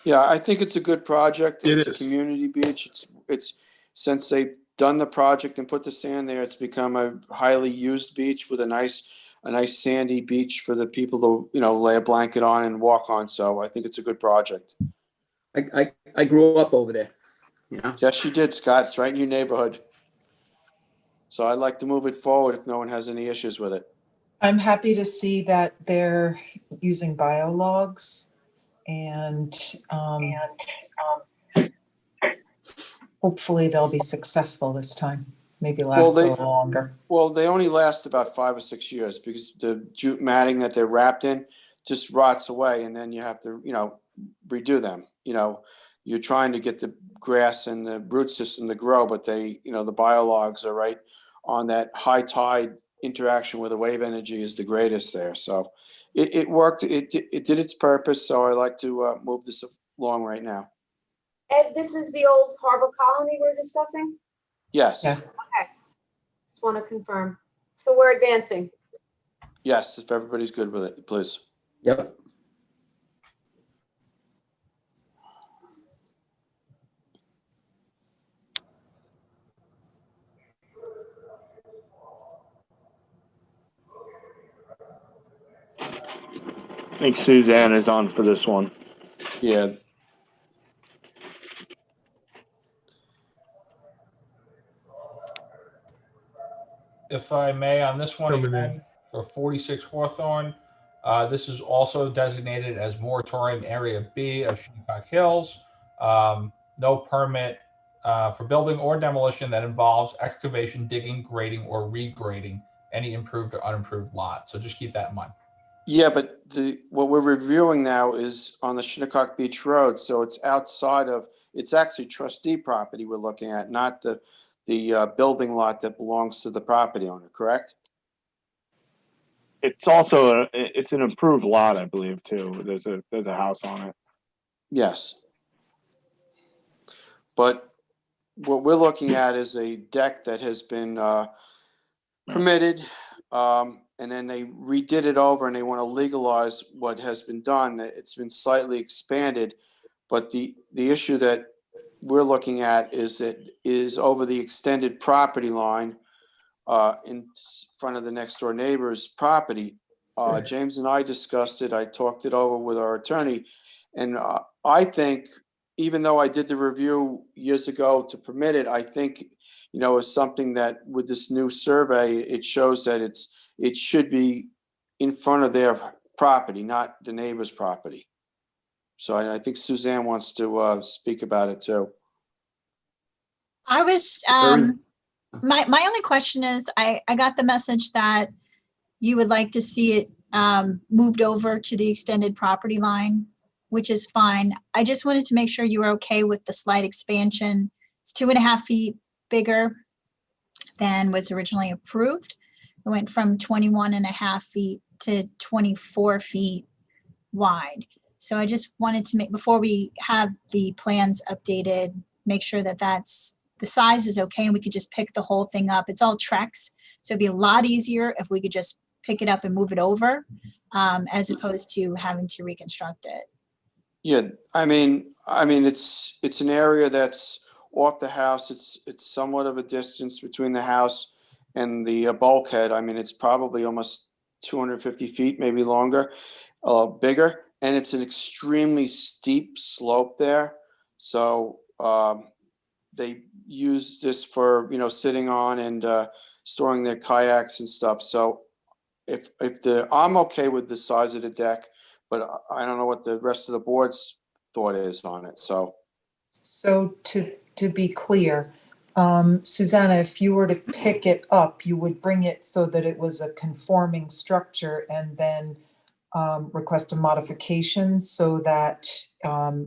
Yeah, I think it's a good project. It's It is. a community beach. It's since they've done the project and put the sand there, it's become a highly used beach with a nice sandy beach for the people to lay a blanket on and walk on. So I think it's a good project. I grew up over there. Yes, you did, Scott. It's right in your neighborhood. So I'd like to move it forward if no one has any issues with it. I'm happy to see that they're using biologs and hopefully they'll be successful this time. Maybe last a little longer. Well, they only last about 5 or 6 years because the jute matting that they're wrapped in just rots away, and then you have to, redo them. You're trying to get the grass and the root system to grow, but the biologs are right on that high tide interaction where the wave energy is the greatest there. So it worked. It did its purpose. So I like to move this along right now. Ed, this is the Old Harbor Colony we're discussing? Yes. Yes. Okay. Just want to confirm. So we're advancing. Yes, if everybody's good with it, please. Yep. I think Suzanne is on for this one. Yeah. If I may, on this one again, for 46 Hawthorne, this is also designated as moratorium area B of Shinnecock Hills. No permit for building or demolition that involves excavation, digging, grading, or regrading any improved or unimproved lot. So just keep that in mind. Yeah, but what we're reviewing now is on the Shinnecock Beach Road, so it's outside of. it's actually trustee property we're looking at, not the building lot that belongs to the property owner, correct? It's also it's an improved lot, I believe, too. There's a house on it. Yes. But what we're looking at is a deck that has been permitted, and then they redid it over and they want to legalize what has been done. It's been slightly expanded, but the issue that we're looking at is that it is over the extended property line in front of the next door neighbor's property. James and I discussed it. I talked it over with our attorney, and I think, even though I did the review years ago to permit it, I think, you know, it's something that with this new survey, it shows that it should be in front of their property, not the neighbor's property. So I think Suzanne wants to speak about it too. I was, my only question is, I got the message that you would like to see it moved over to the extended property line, which is fine. I just wanted to make sure you were okay with the slight expansion. It's 2.5 feet bigger than was originally approved. It went from 21.5 feet to 24 feet wide. So I just wanted to make, before we have the plans updated, make sure that the size is okay and we could just pick the whole thing up. It's all Trex, so it'd be a lot easier if we could just pick it up and move it over, as opposed to having to reconstruct it. Yeah, I mean, it's an area that's off the house. It's somewhat of a distance between the house and the bulkhead. I mean, it's probably almost 250 feet, maybe longer, bigger, and it's an extremely steep slope there. So they use this for, you know, sitting on and storing their kayaks and stuff. So I'm okay with the size of the deck, but I don't know what the rest of the board's thought is on it. So to be clear, Susanna, if you were to pick it up, you would bring it so that it was a conforming structure and then request a modification so that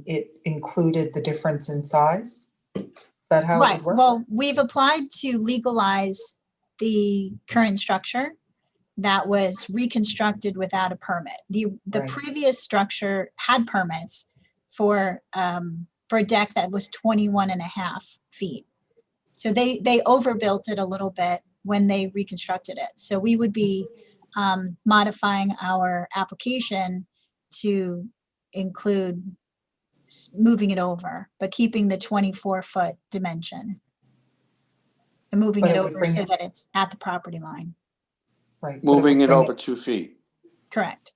it included the difference in size? Is that how it would work? Well, we've applied to legalize the current structure that was reconstructed without a permit. The Right. previous structure had permits for a deck that was 21.5 feet. So they overbuilt it a little bit when they reconstructed it. So we would be modifying our application to include moving it over, but keeping the 24-foot dimension. And moving But it it would over bring so it- that it's at the property line. Right. but moving would it bring over 2 feet. Correct.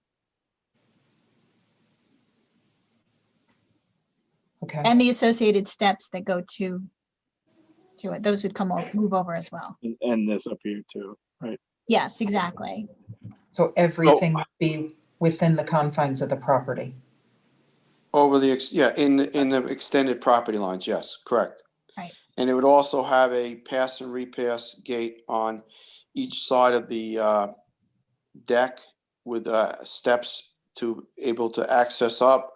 Okay. And the associated steps that go to it, those would move over as well. And this up here too, right? Yes, exactly. So everything would be within the confines of the property. Over the, in the extended property lines, yes, correct. Right. And it would also have a pass and repass gate on each side of the deck with steps to able to access up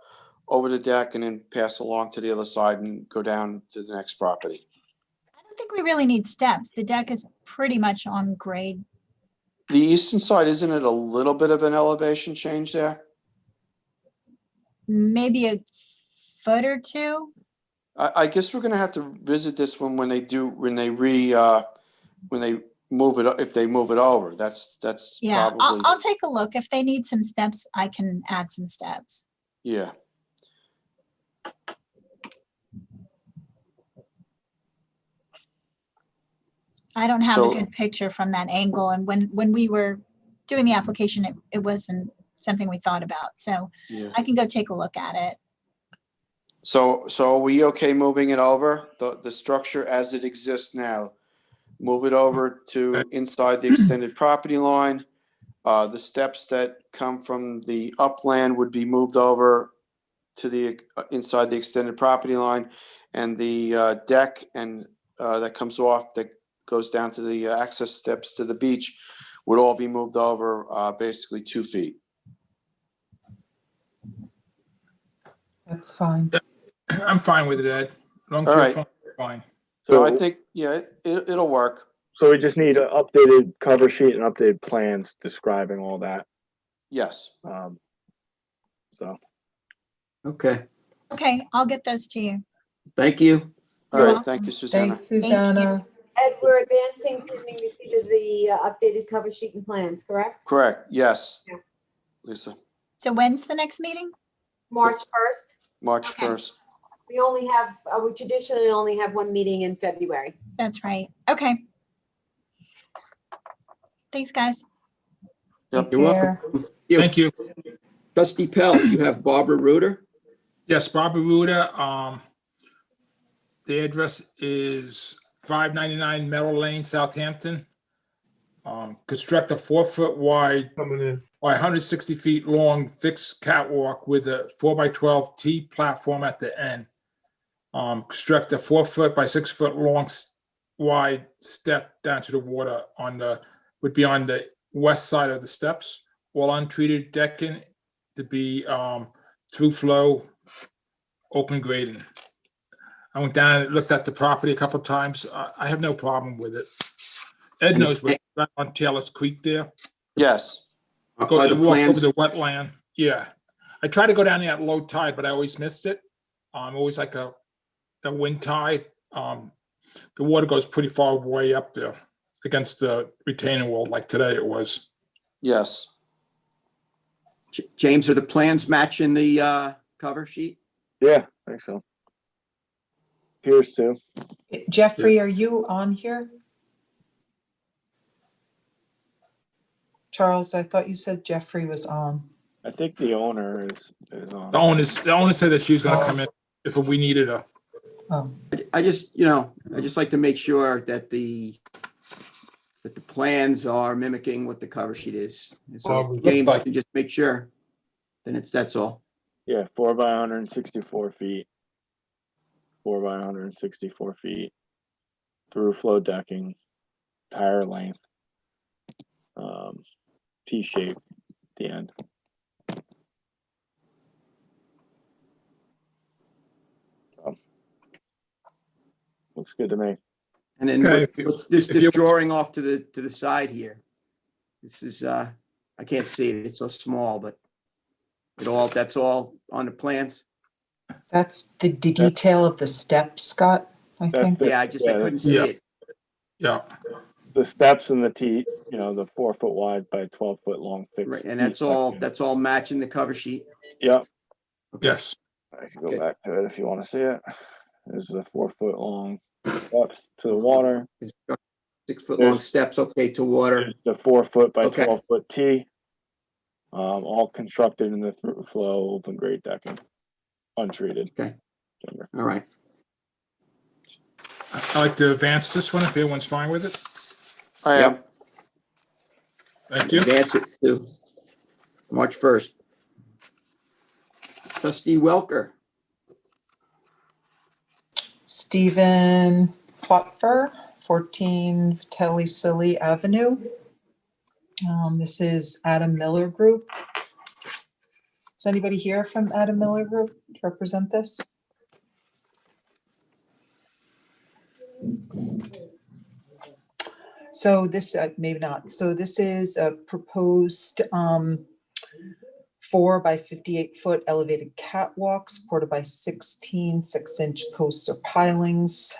over the deck and then pass along to the other side and go down to the next property. I don't think we really need steps. The deck is pretty much on grade. The eastern side, isn't it a little bit of an elevation change there? Maybe a foot or two. I guess we're gonna have to visit this one when they move it, if they move it over. That's Yeah, probably, I'll take a look. If they need some steps, I can add some steps. yeah. I don't have a So- good picture from that angle. And when we were doing the application, it wasn't something we thought about. So Yeah. I can go take a look at it. So are we okay moving it over, the structure as it exists now? Move it over to inside the extended property line. The steps that come from the upland would be moved over to the inside the extended property line, and the deck and that comes off, that goes down to the access steps to the beach, would all be moved over basically 2 feet. That's fine. I'm fine with it, Ed. Long as All you're right. fine. No, I So, think, yeah, it'll work. so we just need an updated cover sheet and updated plans describing all that. Yes. So, Okay, Okay, I'll get those to you. thank you. All You're right. welcome. Thank you, Susanna. Thanks, Susanna. Ed, we're advancing pending receipt of the updated cover sheet and plans, correct? Correct. Yes. Yeah. Lisa, So when's the next meeting? March 1st. March Okay. 1st. We only have, we traditionally only have one meeting in February. That's right. Okay. Thanks, guys. Yep. You're welcome. Thank you. Trustee Pell, you have Barbara Reuter? Yes, Barbara Ruda. The address is 599 Meadow Lane, Southampton. Construct a 4-foot wide Coming in. by 160 feet long fixed catwalk with a 4x12 T platform at the end. Construct a 4-foot by 6-foot long wide step down to the water would be on the west side of the steps. All untreated decking to be through flow, open grading. I went down and looked at the property a couple of times. I have no problem with it. Ed knows what's right on Taylor's Creek there. Yes. Go Are the walk over plans, the wetland. Yeah. I try to go down there at low tide, but I always missed it. Always like a wind tide. The water goes pretty far way up there against the retaining wall, like today it was. Yes. James, are the plans matching the cover sheet? yeah, I think so. Here's to. Jeffrey, are you on here? Charles, I thought you said Jeffrey was on. I think the owner is on. The owner said that she was gonna come in if we needed her. Oh, I just like to make sure that the plans are mimicking what the cover sheet is. And so Barbara, if James like- can just make sure, then that's all. Yeah, 4 by 164 feet. 4 by 164 feet. Through flow decking, tire length. T-shape at the end. Looks good to me. And then Okay. this If you- drawing off to the side here. This is, I can't see it. It's so small, but that's all on the plans? that's the detail of the steps, Scott, I That's think. the- Yeah, I couldn't see Yeah. it. Yeah. The steps and the T, the 4-foot wide by 12-foot long fixed. Right, and T that's all matching the cover sheet. Yep. Okay. Yes. I can go Okay. back to it if you want to see it. There's the 4-foot long steps to the water. 6-foot long steps, okay, to water. There's the 4-foot by Okay. 12-foot T. All constructed in the through flow open grade decking, untreated. Okay. Timber. All right. I like to advance this one if everyone's fine with it. I am. Thank you. Advance it to March 1st. Trustee Welker. Stephen Pfotfer, 14 Telly Avenue. This is Adam Miller Group. Is anybody here from Adam Miller Group to represent this? So this, maybe not. So this is a proposed 4 by 58-foot elevated catwalk supported by 16 6-inch posts or pilings,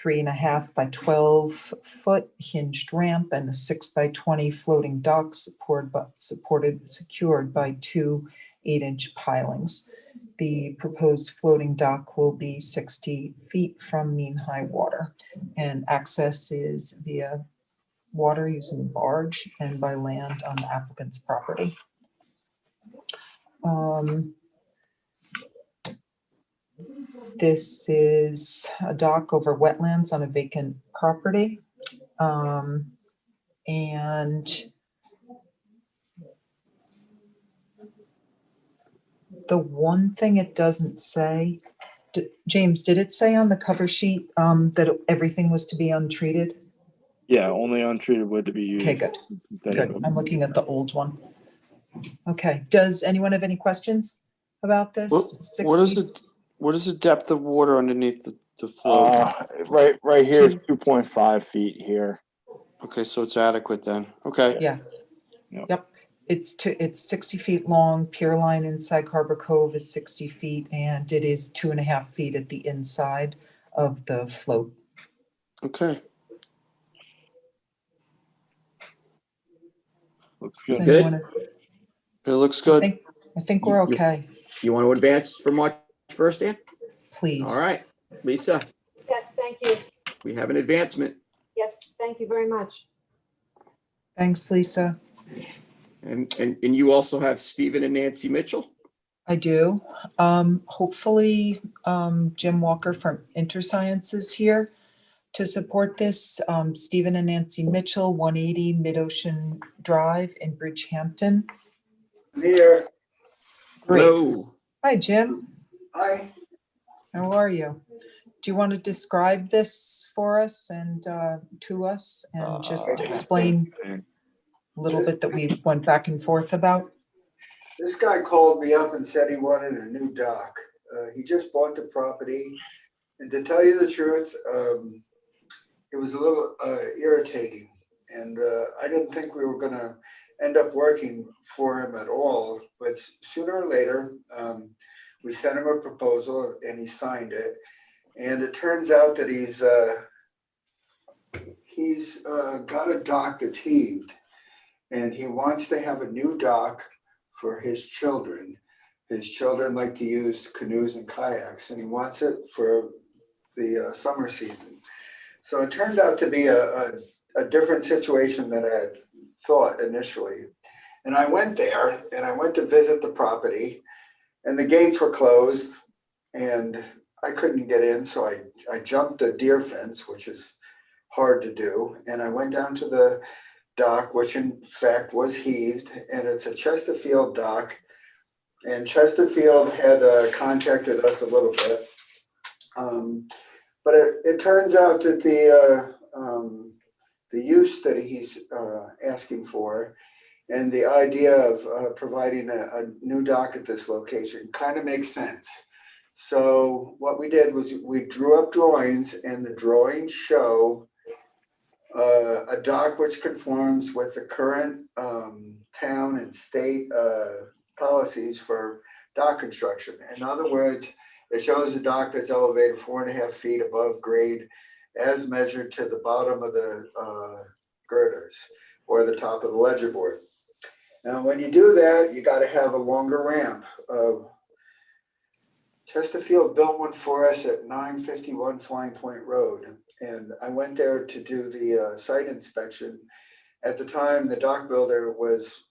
3.5 by 12-foot hinged ramp, and a 6 by 20 floating dock secured by 2 8-inch pilings. The proposed floating dock will be 60 feet from mean high water, and access is via water using barge and by land on the applicant's property. This is a dock over wetlands on a vacant property. And the one thing it doesn't say, James, did it say on the cover sheet that everything was to be untreated? Yeah, only untreated wood to be used. Okay, good. Good. I'm looking at the old one. Okay. Does anyone have any questions about this? What what is the depth of water underneath the float? Right here is 2.5 feet here. Okay, so it's adequate then. Okay. Yes. Yep. Yep. It's 60 feet long. Pier line inside Harbor Cove is 60 feet, and it is 2.5 feet at the inside of the float. Okay. Looks So good. you Good. wanna- It looks I good. think we're okay. You want to advance for March 1st, Dan? Please. All right, Lisa, Yes, thank you. we have an advancement. Yes, thank you very much. Thanks, Lisa. And you also have Stephen and Nancy Mitchell? I do. Hopefully, Jim Walker from InterScience is here to support this. Stephen and Nancy Mitchell, 180 Mid-Ocean Drive in Bridgehampton. Here. Great. Hello. Hi, Jim. Hi. How are you? Do you want to describe this for us and to us and just explain a little bit that we went back and forth about? This guy called me up and said he wanted a new dock. He just bought the property. And to tell you the truth, it was a little irritating. And I didn't think we were going to end up working for him at all. But sooner or later, we sent him a proposal and he signed it. And it turns out that he's got a dock that's heaved. And he wants to have a new dock for his children. His children like to use canoes and kayaks, and he wants it for the summer season. So it turned out to be a different situation than I had thought initially. And I went there and I went to visit the property, and the gates were closed and I couldn't get in. So I jumped a deer fence, which is hard to do. And I went down to the dock, which in fact was heaved, and it's a Chesterfield dock. And Chesterfield had contacted us a little bit. But it turns out that the use that he's asking for and the idea of providing a new dock at this location kind of makes sense. So what we did was we drew up drawings, and the drawings show a dock which conforms with the current town and state policies for dock construction. In other words, it shows a dock that's elevated 4.5 feet above grade as measured to the bottom of the girders or the top of the ledger board. Now, when you do that, you got to have a longer ramp. Chesterfield built one for us at 951 Flying Point Road. And I went there to do the site inspection. At the time, the dock builder was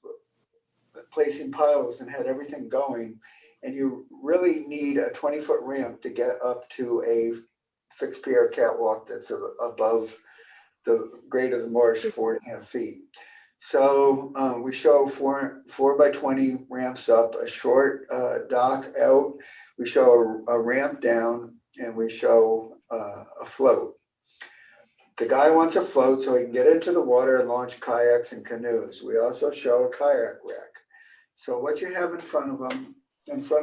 placing piles and had everything going. And you really need a 20-foot ramp to get up to a fixed pier catwalk that's above the grade of the marsh, 4.5 feet. So we show 4 by 20 ramps up, a short dock out. We show a ramp down, and we show a float. The guy wants a float so he can get into the water and launch kayaks and canoes. We also show a kayak rack. So what you have in front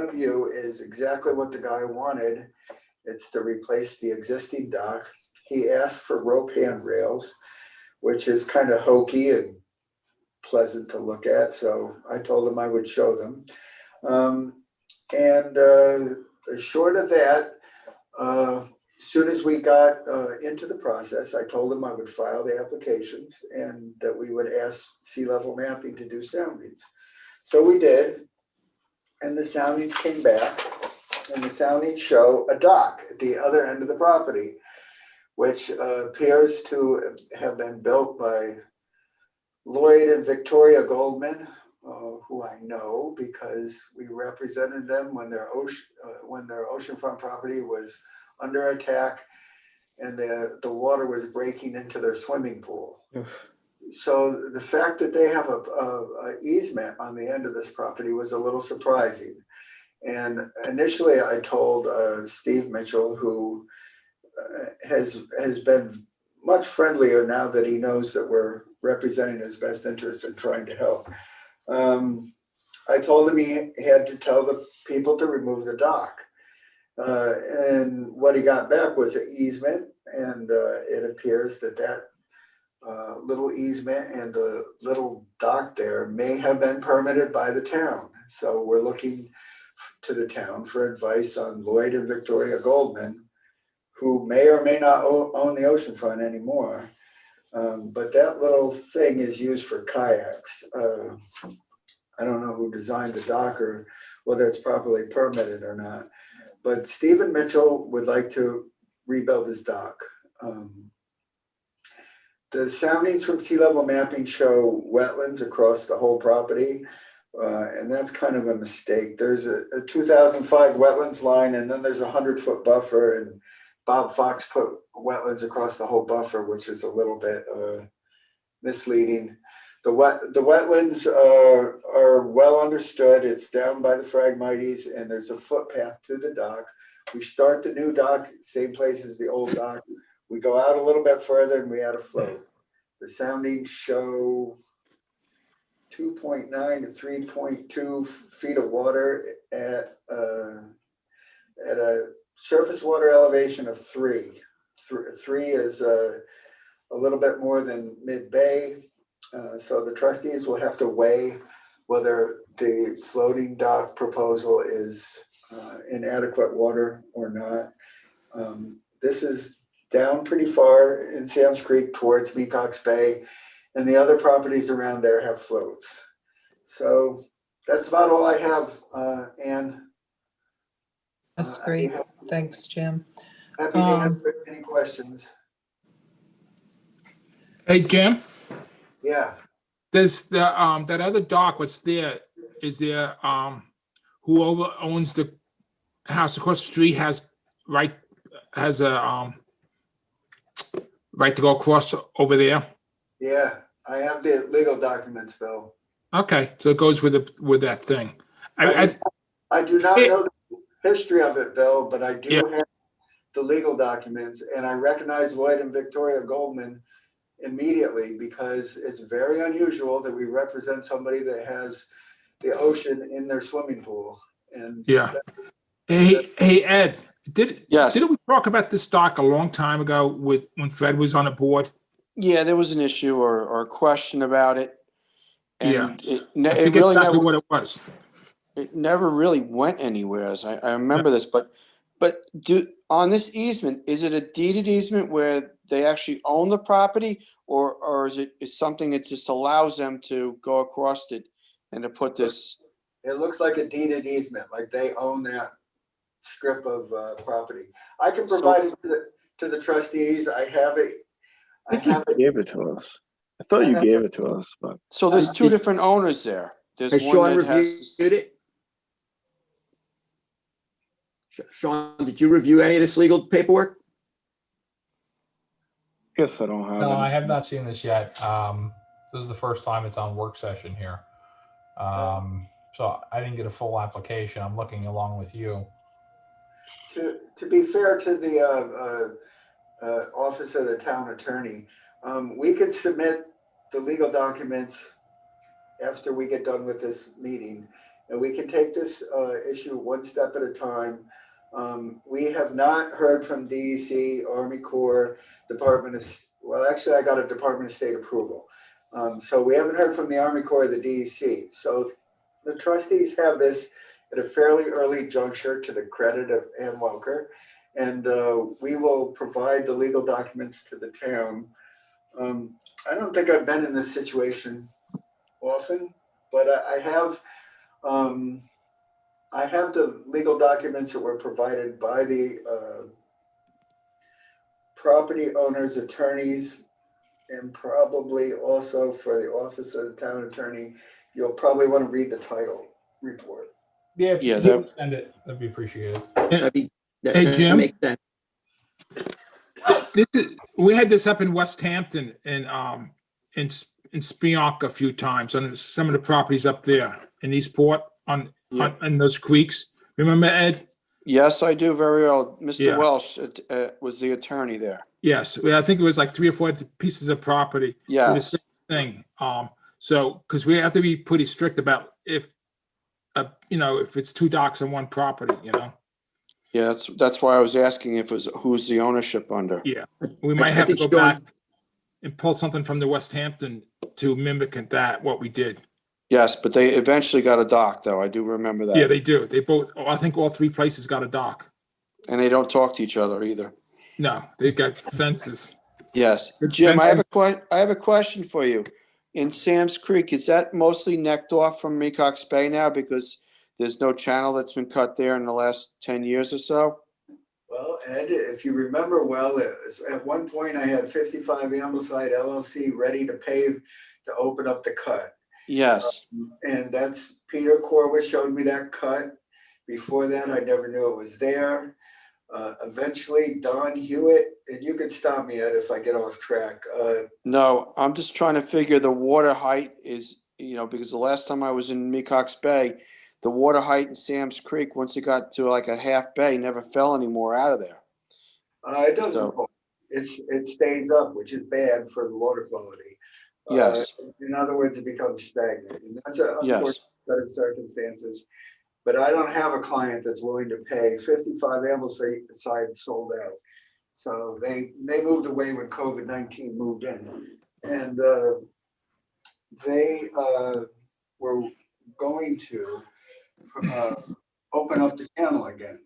of you is exactly what the guy wanted. It's to replace the existing dock. He asked for rope handrails, which is kind of hokey and pleasant to look at. So I told him I would show them. Short of that, as soon as we got into the process, I told him I would file the applications and that we would ask sea level mapping to do soundings. So we did, and the soundings came back, and the soundings show a dock at the other end of the property, which appears to have been built by Lloyd and Victoria Goldman, who I know because we represented them when their oceanfront property was under attack and the water was breaking into their swimming pool. So the fact that they have a easement on the end of this property was a little surprising. And initially I told Steve Mitchell, who has been much friendlier now that he knows that we're representing his best interest and trying to help. I told him he had to tell the people to remove the dock. And what he got back was an easement, and it appears that little easement and the little dock there may have been permitted by the town. So we're looking to the town for advice on Lloyd and Victoria Goldman, who may or may not own the oceanfront anymore. But that little thing is used for kayaks. I don't know who designed the dock or whether it's properly permitted or not. But Stephen Mitchell would like to rebuild his dock. The soundings from sea level mapping show wetlands across the whole property. And that's kind of a mistake. There's a 2005 wetlands line, and then there's a 100-foot buffer, and Bob Fox put wetlands across the whole buffer, which is a little bit misleading. The wetlands are well understood. It's down by the Phragmites, and there's a footpath to the dock. We start the new dock, same place as the old dock. We go out a little bit further and we add a float. The soundings show 2.9 to 3.2 feet of water at a surface water elevation of 3. 3 is a little bit more than mid-bay. So the trustees will have to weigh whether the floating dock proposal is in adequate water or not. This is down pretty far in Sam's Creek towards Mecox Bay, and the other properties around there have floats. So that's about all I have, Ann. That's great. Thanks, Jim. Happy to answer any questions. Hey, Jim, Yeah. there's the, that other dock, what's there, is there, whoever owns the house across the street has a, right to go across over there? Yeah, I have the legal documents, Bill. Okay, so it goes with that thing. I do not know the history of it, Bill, but I do have the legal documents, and I recognize Lloyd and Victoria Goldman immediately because it's very unusual that we represent somebody that has the ocean in their swimming pool. And Hey, Ed, didn't we talk about this dock a long time ago when Fred was on the board? Yeah, there was an issue or a question about it. And I it forget really exactly never, what it was. it never really went anywhere. As I remember this, but on this easement, is it a deeded easement where they actually own the property, or is it something that just allows them to go across it and to put this? it looks like a deeded easement, like they own that strip of property. I can provide it to the trustees. I have it. I think you gave it to us. I thought you gave it to us, but. So there's two different owners there. There's Has one Sean that has. reviewed it? Sean, did you review any of this legal paperwork? Guess I don't have No, it. I have not seen this yet. This is the first time it's on work session here. So I didn't get a full application. I'm looking along with you. To be fair to the office of the town attorney, we could submit the legal documents after we get done with this meeting, and we can take this issue one step at a time. We have not heard from DEC, Army Corps, Department of, well, actually I got a Department of State approval. So we haven't heard from the Army Corps or the DEC. So the trustees have this at a fairly early juncture to the credit of Ann Welker, and we will provide the legal documents to the town. I don't think I've been in this situation often, but I have the legal documents that were provided by the property owners' attorneys, and probably also for the office of the town attorney. You'll probably want to read the title report. Yeah, if you could send it, that'd be appreciated. Hey, Jim. We had this up in West Hampton and in Spionk a few times on some of the properties up there in Eastport on those creeks. Remember, Ed? Yes, I do very well. Mr. Welsh was the attorney there. Yes, I think it was like 3 or 4 pieces of property. Yeah. The same thing. So because we have to be pretty strict about if it's 2 docks on one property, Yeah, that's why I was asking if it was, who's the ownership under? Yeah, we might have to think go Sean- back and pull something from the West Hampton to mimic that, what we did. Yes, but they eventually got a dock, though. I do remember that. Yeah, they do. They both, I think all three places got a dock. And they don't talk to each other either. No, they got fences. Yes. Good Jim, I have fencing. I have a question for you. In Sam's Creek, is that mostly necked off from Mecox Bay now because there's no channel that's been cut there in the last 10 years or so? Well, Ed, if you remember well, at one point I had 55 Ambleside LLC ready to pave to open up the cut. Yes. And that's Peter Corwin showed me that cut. Before that, I never knew it was there. Eventually, Don Hewitt, and you can stop me, Ed, if I get off track. No, I'm just trying to figure the water height is, because the last time I was in Mecox Bay, the water height in Sam's Creek, once it got to like a half bay, never fell anymore out of there. It doesn't fall. It stays up, which is bad for the water quality. Yes. In other words, it becomes stagnant. And that's an Yes. unfortunate set of circumstances. But I don't have a client that's willing to pay. 55 Ambleside sold out. So they moved away when COVID-19 moved in. And they were going to open up the channel again.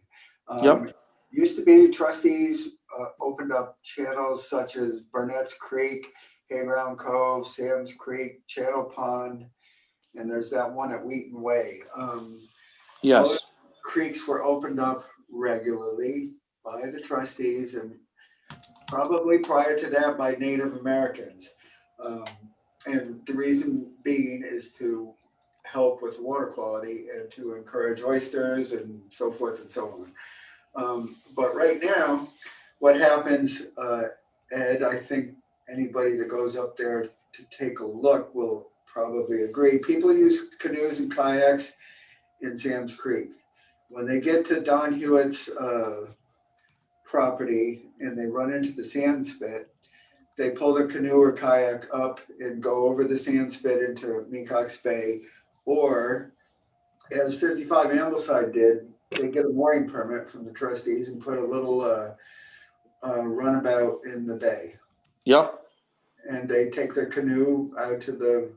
Yep. Used to be Trustees opened up channels such as Burnett's Creek, Hayground Cove, Sam's Creek, Channel Pond, and there's that one at Wheaton Way. Yes. Those creeks were opened up regularly by the trustees and probably prior to that by Native Americans. And the reason being is to help with water quality and to encourage oysters and so forth and so on. But right now, what happens, Ed, I think anybody that goes up there to take a look will probably agree. People use canoes and kayaks in Sam's Creek. When they get to Don Hewitt's property and they run into the sand spit, they pull the canoe or kayak up and go over the sand spit into Mecox Bay, or as 55 Ambleside did, they get a mooring permit from the trustees and put a little runabout in the bay. Yep. And they take their canoe out to the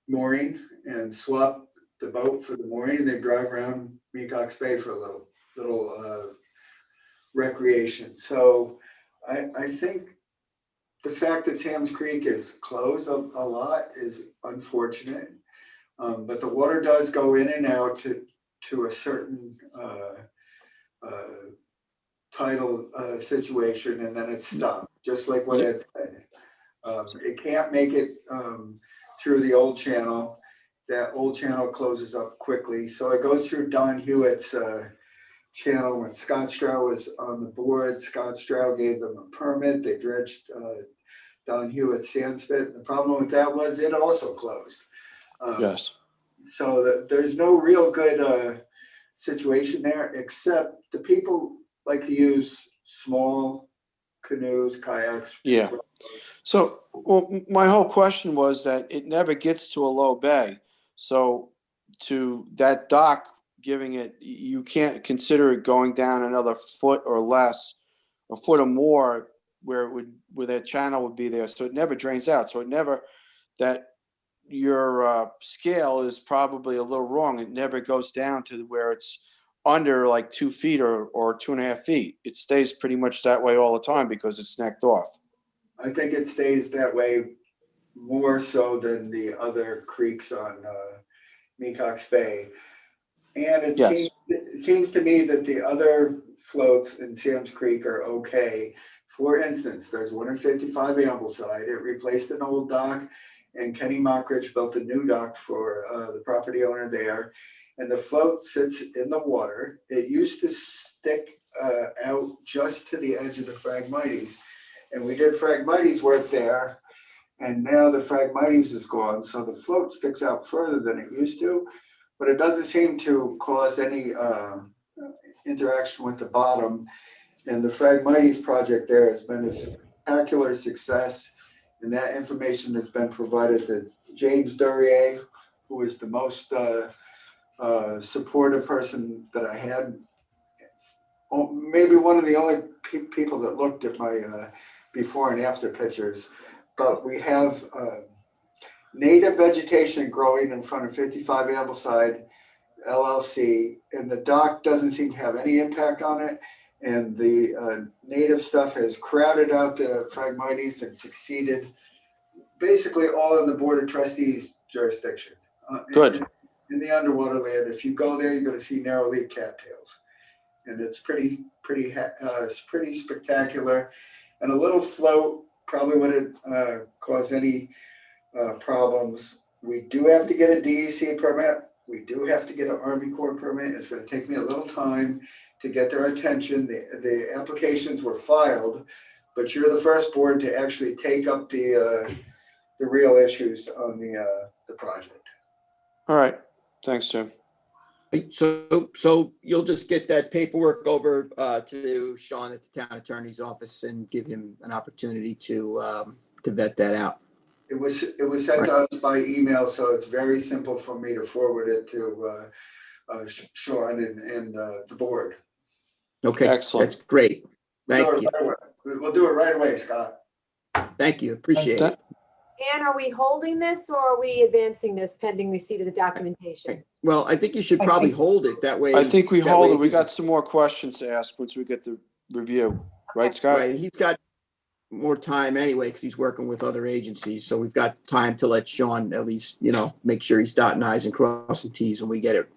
mooring and swap the boat for the mooring, and they drive around Mecox Bay for a little recreation. So I think the fact that Sam's Creek is closed a lot is unfortunate, but the water does go in and out to a certain tidal situation, and then it stops, just like what Ed said. It can't make it through the old channel. That old channel closes up quickly, so it goes through Don Hewitt's channel. When Scott Strow was on the board, Scott Strow gave them a permit. They dredged Don Hewitt's sand spit. The problem with that was it also closed. Yes. So there's no real good situation there, except the people like to use small canoes, kayaks. Yeah. So, well, my whole question was that it never gets to a low bay. So to that dock, giving it, you can't consider it going down another foot or less, a foot or more, where that channel would be there. So it never drains out. So it never, that your scale is probably a little wrong. It never goes down to where it's under like 2 feet or 2.5 feet. It stays pretty much that way all the time because it's necked off. I think it stays that way more so than the other creeks on Mecox Bay. And it seems to me that the other floats in Sam's Creek are okay. For instance, there's one in 55 Ambleside. It replaced an old dock, and Kenny Mockridge built a new dock for the property owner there. And the float sits in the water. It used to stick out just to the edge of the Phragmites. And we did Phragmites work there, and now the Phragmites is gone. So the float sticks out further than it used to, but it doesn't seem to cause any interaction with the bottom. And the Phragmites project there has been a spectacular success. And that information has been provided to James Duryea, who is the most supportive person that I had. Maybe one of the only people that looked at my before and after pictures. But we have native vegetation growing in front of 55 Ambleside LLC, and the dock doesn't seem to have any impact on it. And the native stuff has crowded out the Phragmites and succeeded basically all in the Board of Trustees jurisdiction. Good. In the underwater land, if you go there, you're going to see narrow-leaf cattails, and it's pretty spectacular. And a little float probably wouldn't cause any problems. We do have to get a DEC permit. We do have to get an Army Corps permit. It's going to take me a little time to get their attention. The applications were filed, but you're the first board to actually take up the real issues on the project. All right. Thanks, Jim. So you'll just get that paperwork over to Sean at the town attorney's office and give him an opportunity to vet that out. It was sent out by email, so it's very simple for me to forward it to Sean and the board. Okay, Excellent. that's great. Thank you. We'll do it right away, Scott. Thank you. Appreciate it. Ann, are we holding this or are we advancing this pending receipt of the documentation? Well, I think you should probably hold it that way. I think we that hold way it. We got some more questions to ask once we get the review. Right, Scott? Right, and he's got more time anyway because he's working with other agencies. So we've got time to let Sean at least, make sure he's dotting I's and crossing T's when we get it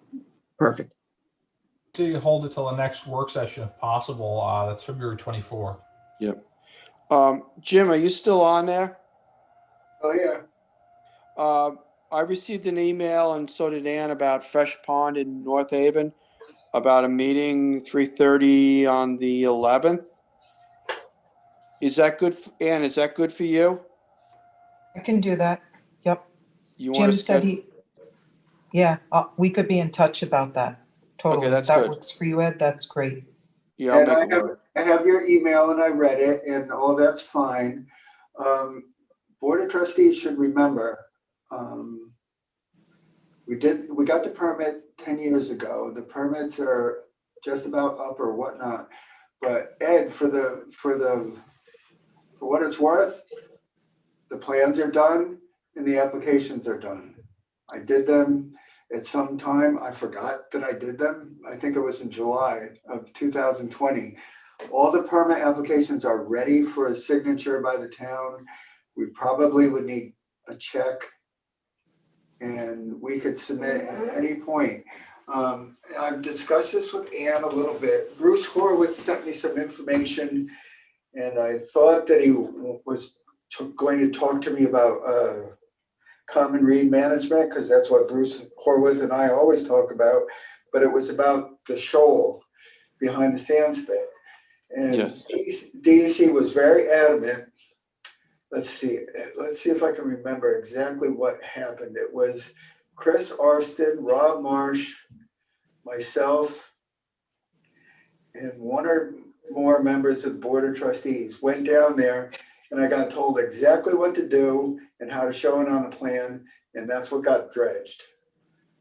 perfect. To hold it till the next work session if possible. That's February 24. Yep. Jim, are you still on there? Oh, yeah. I received an email, and so did Ann, about Fresh Pond in North Haven, about a meeting 3:30 on the 11th. Is that good, Ann? Is that good for you? I can do that. Yep. You Jim want to said we could be in touch about that. Totally. Okay, that's if that good. works for you, Ed, that's great. Yeah, And I have your email and I read it and all that's fine. Board of Trustees should remember, we got the permit 10 years ago. The permits are just about up or whatnot. But Ed, for what it's worth, the plans are done and the applications are done. I did them at some time. I forgot that I did them. I think it was in July of 2020. All the permit applications are ready for a signature by the town. We probably would need a check and we could submit at any point. I've discussed this with Ann a little bit. Bruce Horowitz sent me some information and I thought that he was going to talk to me about common reed management because that's what Bruce Horowitz and I always talk about, but it was about the shoal behind the sand spit. And yes. DEC was very adamant. Let's see if I can remember exactly what happened. It was Chris Arston, Rob Marsh, myself, and one or more members of the Board of Trustees went down there and I got told exactly what to do and how to show it on a plan, and that's what got dredged.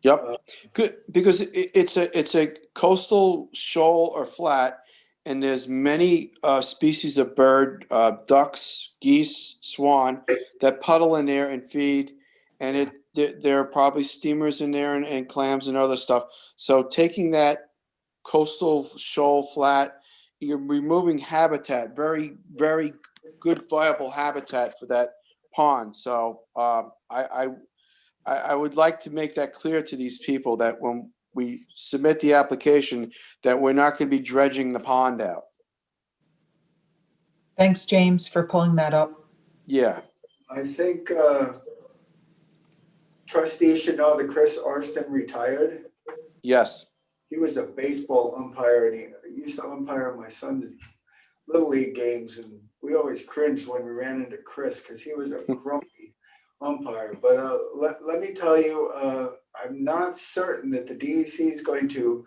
Yep, good, because it's a coastal shoal or flat, and there's many species of bird, ducks, geese, swan, that puddle in there and feed, and there are probably steamers in there and clams and other stuff. So taking that coastal shoal flat, you're removing habitat, very, very good viable habitat for that pond. So I would like to make that clear to these people that when we submit the application, that we're not going to be dredging the pond out. Thanks, James, for pulling that up. Yeah. I think trustees should know that Chris Arston retired. Yes. He was a baseball umpire and he used to umpire my son's Little League games, and we always cringed when we ran into Chris because he was a grumpy umpire. But let me tell you, I'm not certain that the DEC is going to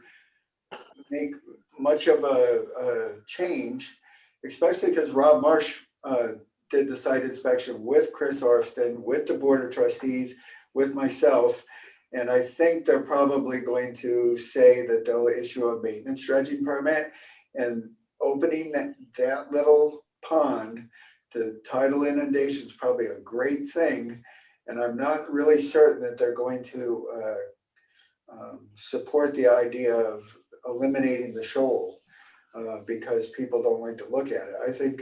make much of a change, especially because Rob Marsh did the site inspection with Chris Arston, with the Board of Trustees, with myself. And I think they're probably going to say that they'll issue a maintenance dredging permit, and opening that little pond to tidal inundation is probably a great thing. And I'm not really certain that they're going to support the idea of eliminating the shoal because people don't like to look at it. I think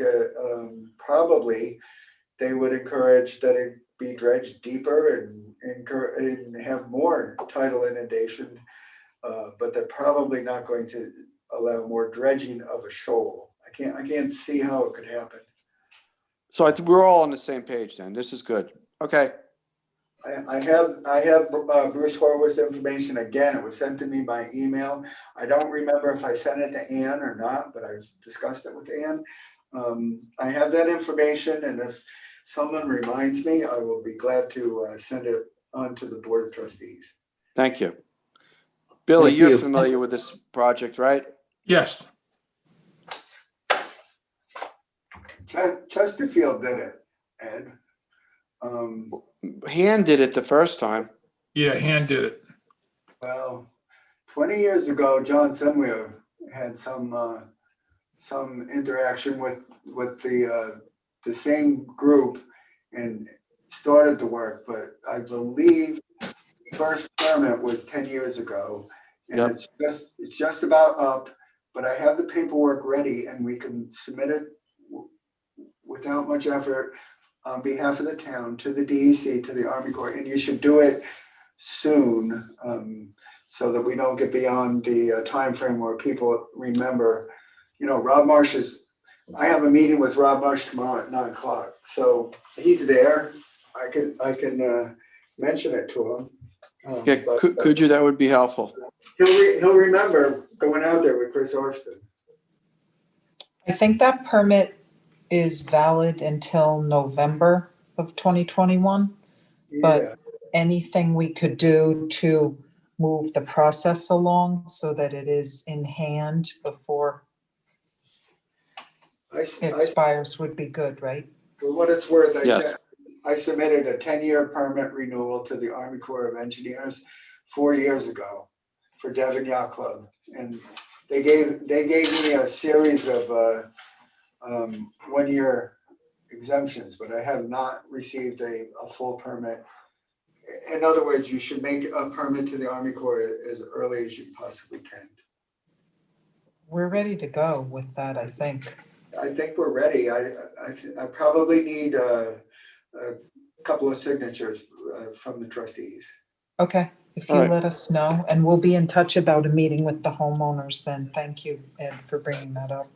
probably they would encourage that it be dredged deeper and have more tidal inundation, but they're probably not going to allow more dredging of a shoal. I can't see how it could happen. So I think we're all on the same page then. This is good. Okay. I have Bruce Horowitz information again. It was sent to me by email. I don't remember if I sent it to Ann or not, but I've discussed it with Ann. I have that information, and if someone reminds me, I will be glad to send it on to the Board of Trustees. Thank you. Billy, Thank you're you. familiar with this project, right? Yes. Chesterfield did it, Ed. Han did it the first time. Yeah, Han did it. Well, 20 years ago, John Semway had some interaction with the same group and started the work, but I believe first permit was 10 years ago, and Yep. it's just about up. But I have the paperwork ready, and we can submit it without much effort on behalf of the town to the DEC, to the Army Corps, and you should do it soon, so that we don't get beyond the time frame where people remember. You know, Rob Marsh I have a meeting with Rob Marsh tomorrow at 9 o'clock, so he's there. I can mention it to him. Yeah, could you? That would be helpful. He'll remember going out there with Chris Orston. I think that permit is valid until November of 2021. But Yeah, anything we could do to move the process along so that it is in hand before it expires would be good, right? for what it's worth, Yes. I submitted a 10-year permit renewal to the Army Corps of Engineers 4 years ago for Devon Yacht Club, and they gave me a series of 1-year exemptions, but I have not received a full permit. In other words, you should make a permit to the Army Corps as early as you possibly can. We're ready to go with that, I think. I think we're ready. I probably need a couple of signatures from the trustees. Okay, if you All right. let us know, and we'll be in touch about a meeting with the homeowners then. Thank you, Ed, for bringing that up.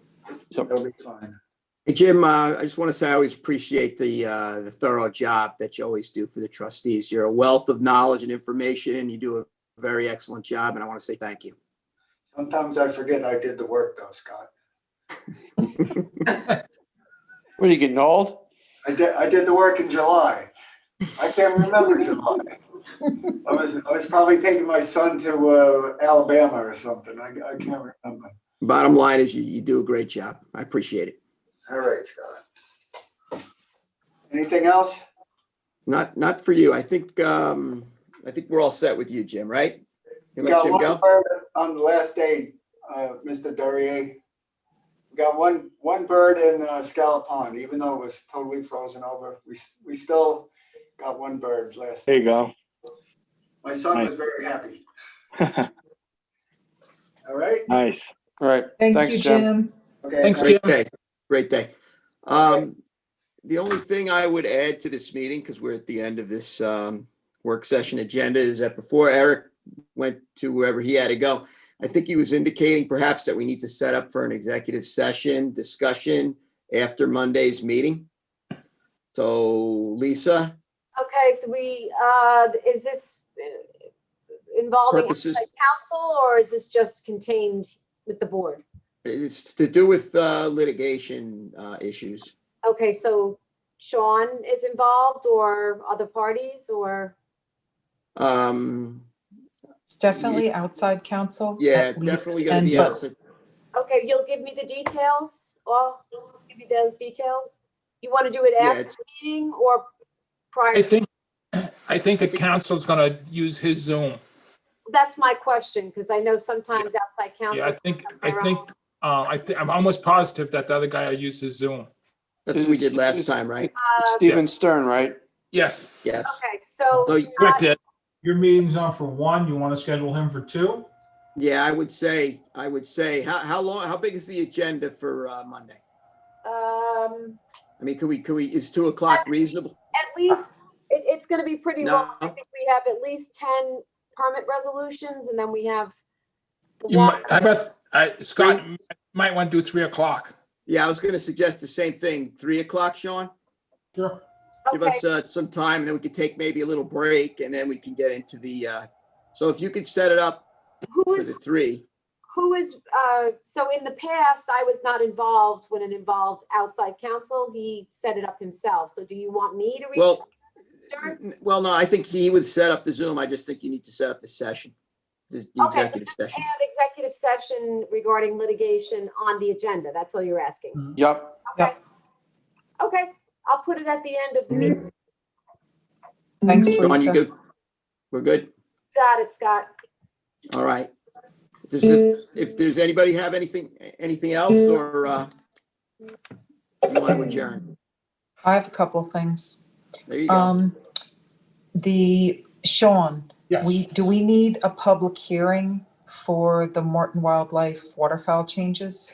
That'll be fine. Hey, Jim, I just want to say I always appreciate the thorough job that you always do for the trustees. You're a wealth of knowledge and information, and you do a very excellent job, and I want to say thank you. Sometimes I forget I did the work though, Scott. What, are you getting old? I did the work in July. I can't remember July. I was probably taking my son to Alabama or something. I can't remember. Bottom line is you do a great job. I appreciate it. All right, Scott. Anything else? Not for you. I think we're all set with you, Jim, right? You We let got Jim one go? bird on the last day, Mr. Durier. We got one bird in Scallop Pond, even though it was totally frozen over. We still got one bird last There day. you go. My son Nice. was very happy. All right. Nice. All right. Thank Thanks, you, Jim. Jim. Okay. Thanks, Great Jim. day. Great day. The only thing I would add to this meeting, because we're at the end of this work session agenda, is that before Eric went to wherever he had to go, I think he was indicating perhaps that we need to set up for an executive session discussion after Monday's meeting. So Lisa, Okay, so is this involving Purposes- outside counsel, or is this just contained with the board? it's to do with litigation issues. Okay, so Sean is involved or other parties or? It's definitely outside counsel. Yeah, at least, definitely gonna and be but outside. Okay, you'll give me the details, or give me those details? You want to do it Yeah, after it's- the meeting or prior? I think I think the council's gonna use his Zoom. That's my question, because I know sometimes outside counsel. Yeah, I'm almost positive that the other guy will use his Zoom. That's what we did last time, right? It's Stephen Stern, right? Yes. Yes. Okay, so So, Correct, Ed. Your meeting's on for 1. You want to schedule him for 2? yeah, I would say, how big is the agenda for Monday? I mean, could we, is 2 o'clock reasonable? at least, it's gonna be pretty No. long. I think we have at least 10 permit resolutions, and then we have. the You water- might, how about, Scott, might want to do 3 o'clock. Yeah, I was gonna suggest the same thing. 3 o'clock, Sean? Sure. Give us some time, then we could take maybe a little break, and then we can get into the, so if you could set it up Who for the is, 3. who is, so in the past, I was not involved when it involved outside counsel. He set it up himself. So do you want me to reach Well, out to Mr. Stern? Well, no, I think he would set up the Zoom. I just think you need to set up the session, the Okay, so executive just session. add executive session regarding litigation on the agenda. That's all you're asking. Yep. Okay. Okay, I'll put it at the end of the meeting. Thanks, Sean, you Lisa. good? We're good? Got it, Scott. All right. If there's anybody have anything else, or you want to adjourn? I have a couple of things. There you go. Sean, Yes. do we need a public hearing for the Morton Wildlife waterfowl changes?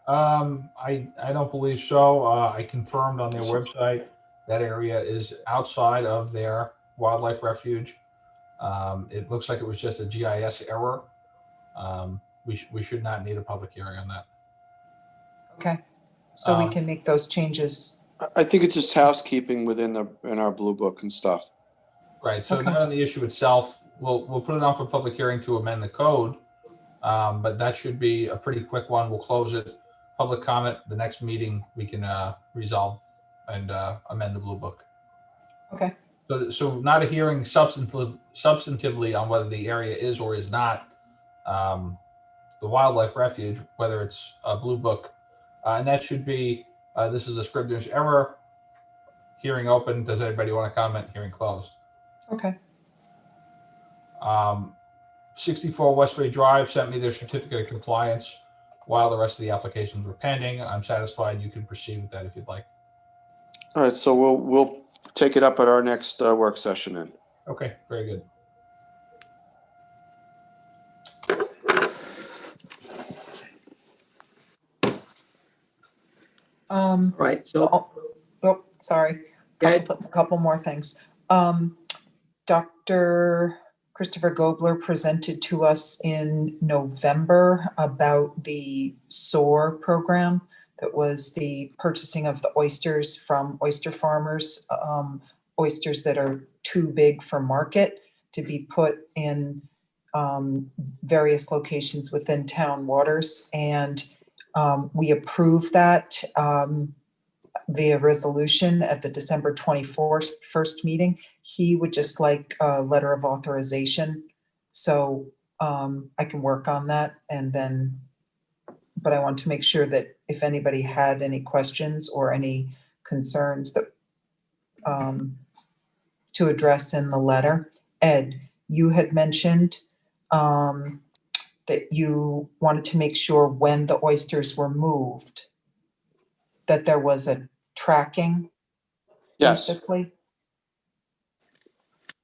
I don't believe so. I confirmed on their website that area is outside of their wildlife refuge. It looks like it was just a GIS error. We should not need a public hearing on that. Okay, so we can make those changes. I think it's just housekeeping in our blue book and stuff. Right. So Okay. not on the issue itself. We'll put it on for public hearing to amend the code, but that should be a pretty quick one. We'll close it. Public comment. The next meeting we can resolve and amend the blue book. Okay. So not a hearing substantively on whether the area is or is not the wildlife refuge, whether it's a blue book, and that should be this is a Scribner's error. Hearing open. Does anybody want to comment? Hearing closed. Okay. 64 Westway Drive sent me their certificate of compliance while the rest of the applications were pending. I'm satisfied. You can proceed with that if you'd like. All right, so we'll take it up at our next work session then. Okay, very good. Right. So, sorry. Go ahead. A couple more things. Dr. Christopher Gobler presented to us in November about the SOAR program. That was the purchasing of the oysters from oyster farmers, oysters that are too big for market to be put in various locations within town waters. And we approved that via resolution at the December 21st meeting. He would just like a letter of authorization. So I can work on that, and then, but I want to make sure that if anybody had any questions or any concerns that to address in the letter. Ed, you had mentioned that you wanted to make sure when the oysters were moved, that there was a tracking. Yes. Basically.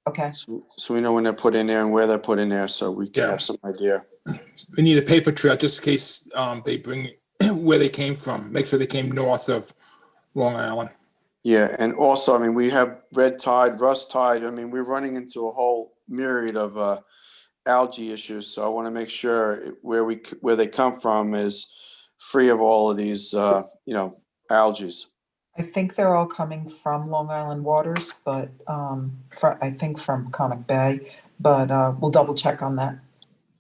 Okay. So we know when they're put in there and where they're put in there, so we can have some idea. We need a paper trail just in case they bring where they came from. Make sure they came north of Long Island. Yeah, and also, I mean, we have red tide, rust tide. I mean, we're running into a whole myriad of algae issues. So I want to make sure where they come from is free of all of these, algae. I think they're all coming from Long Island waters, but I think from Conic Bay, but we'll double check on that.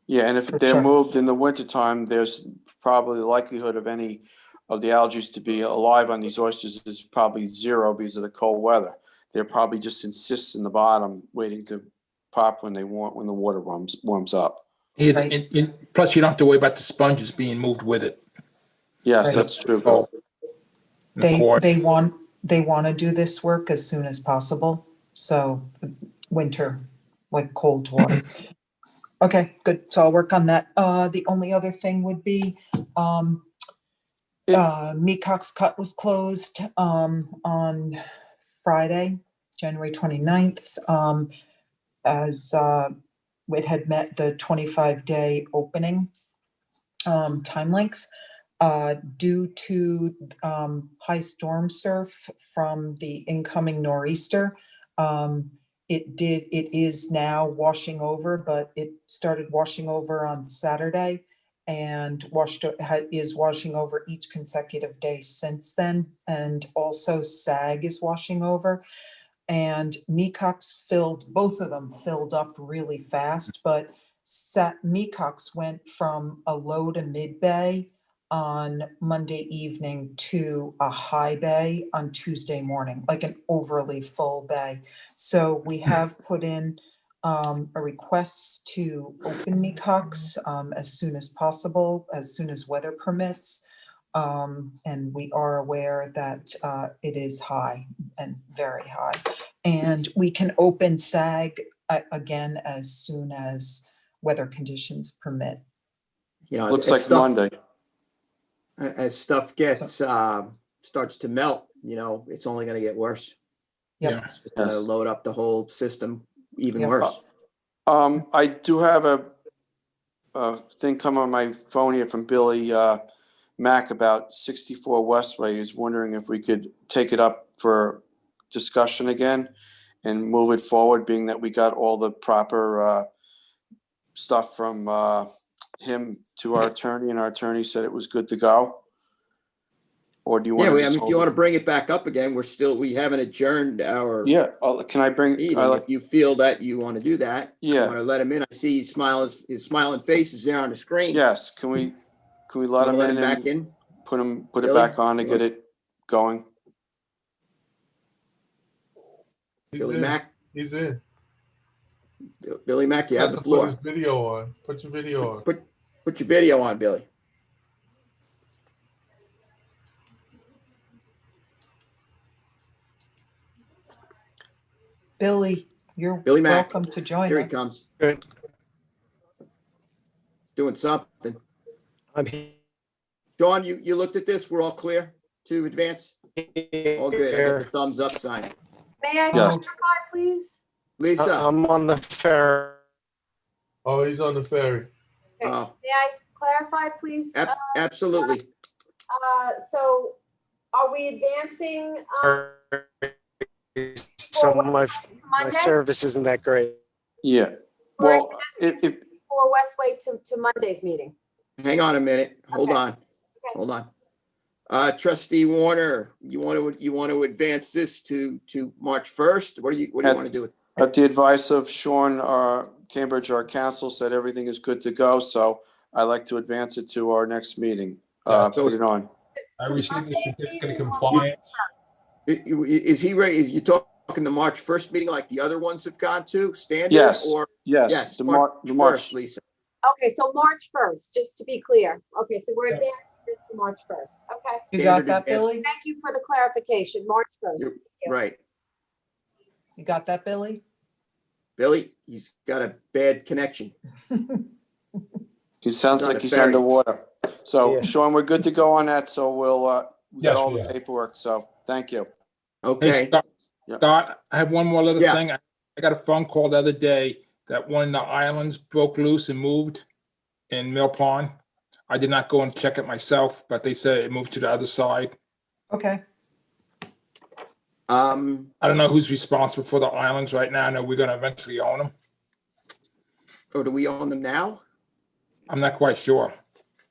Yeah, and if they're moved in the wintertime, there's probably the likelihood of any of the algae to be alive on these oysters is probably zero because of the cold weather. They're probably just in cysts in the bottom waiting to pop when the water warms up. Yeah, and plus you don't have to worry about the sponges being moved with it. Yes, Right. that's true, Bill. They want to do this work as soon as possible. So winter, like cold water. Okay, good. So I'll work on that. The only other thing would be, Meacock's Cut was closed, on Friday, January 29th. As, it had met the 25-day opening, time length. Due to high storm surf from the incoming nor'easter. It is now washing over, but it started washing over on Saturday and is washing over each consecutive day since then. And also SAG is washing over. And Meacock's both of them filled up really fast, but Meacock's went from a low to mid bay on Monday evening to a high bay on Tuesday morning, like an overly full bay. So we have put in a request to open Meacock's as soon as possible, as soon as weather permits. And we are aware that it is high and very high. And we can open SAG again as soon as weather conditions permit. You know, Looks like Monday. As stuff gets, starts to melt, you know, it's only gonna get worse. Yep. It's just gonna load up the whole system even Yep. worse. I do have a thing come on my phone here from Billy Mack about 64 Westway. He's wondering if we could take it up for discussion again and move it forward, being that we got all the proper stuff from him to our attorney, and our attorney said it was good to go. Or do you want Yeah, to? I mean, if you want to bring it back up again, we haven't adjourned our Yeah, can I bring? meeting. If you feel that you want to do that, Yeah. you want to let him in. I see his smiling face is there on the screen. Yes, can we let him in back and in? put it Billy? back on to get it going? Billy Mack. He's in. Billy Mack, you Has have the to put floor. his video on. Put your video on. Put your video on, Billy. Billy, you're Billy Mack. welcome to join us. Here he comes. Good. He's doing something. I'm here. Sean, you looked at this. We're all clear to advance? All good. I got the thumbs up sign. May I Yes. clarify, please? Lisa. I'm on the ferry. Oh, he's on the ferry. Okay. Oh. May I clarify, please? Absolutely. So are we advancing So my Monday? service isn't that great. Yeah. Well, if For Westway to Monday's meeting? Hang on a minute. Hold Okay. on. Hold on. Trustee Warner, you want to advance this to March 1st? What do you want to do with it? at the advice of Sean, Cambridge, our counsel said everything is good to go, so I'd like to advance it to our next meeting. Put it on. I received the certificate of compliance. Is he ready? Is you talking the March 1st meeting like the other ones have gone to standard? Yes. Or Yes. The March March. 1st, Lisa. Okay, so March 1st, just to be clear. Okay, so we're advancing this to March 1st. Okay. You got Standard that, advance. Billy? Thank you for the clarification. March 1st. You're Thank you. right. You got that, Billy? Billy, he's got a bad connection. He sounds He's on like a he's ferry. underwater. So Yeah. Sean, we're good to go on that. So we'll, we got Yes, all we the are. paperwork. So thank you. Hey, Okay. Scott, I have one more little Yeah. thing. I got a phone call the other day that one of the islands broke loose and moved in Mill Pond. I did not go and check it myself, but they said it moved to the other side. Okay. I don't know who's responsible for the islands right now. I know we're gonna eventually own them. Oh, do we own them now? I'm not quite sure.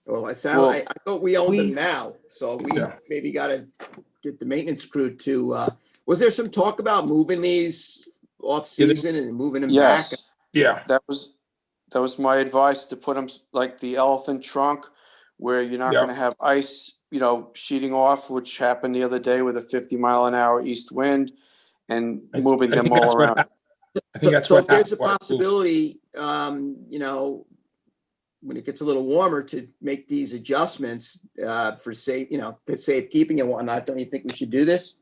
Well, I Well, thought we owned we- them now, so we Yeah. maybe gotta get the maintenance crew to, was there some talk about moving these off season and moving them back? Yes. Yeah, That was my advice, to put them like the elephant trunk, where you're not Yeah. going to have ice, sheeting off, which happened the other day with a 50-mile-an-hour east wind, and I- moving I them think that's all what around. happened. I think that's So what if there's a happened. possibility, when it gets a little warmer, to make these adjustments for safekeeping and whatnot, don't you think we should do this?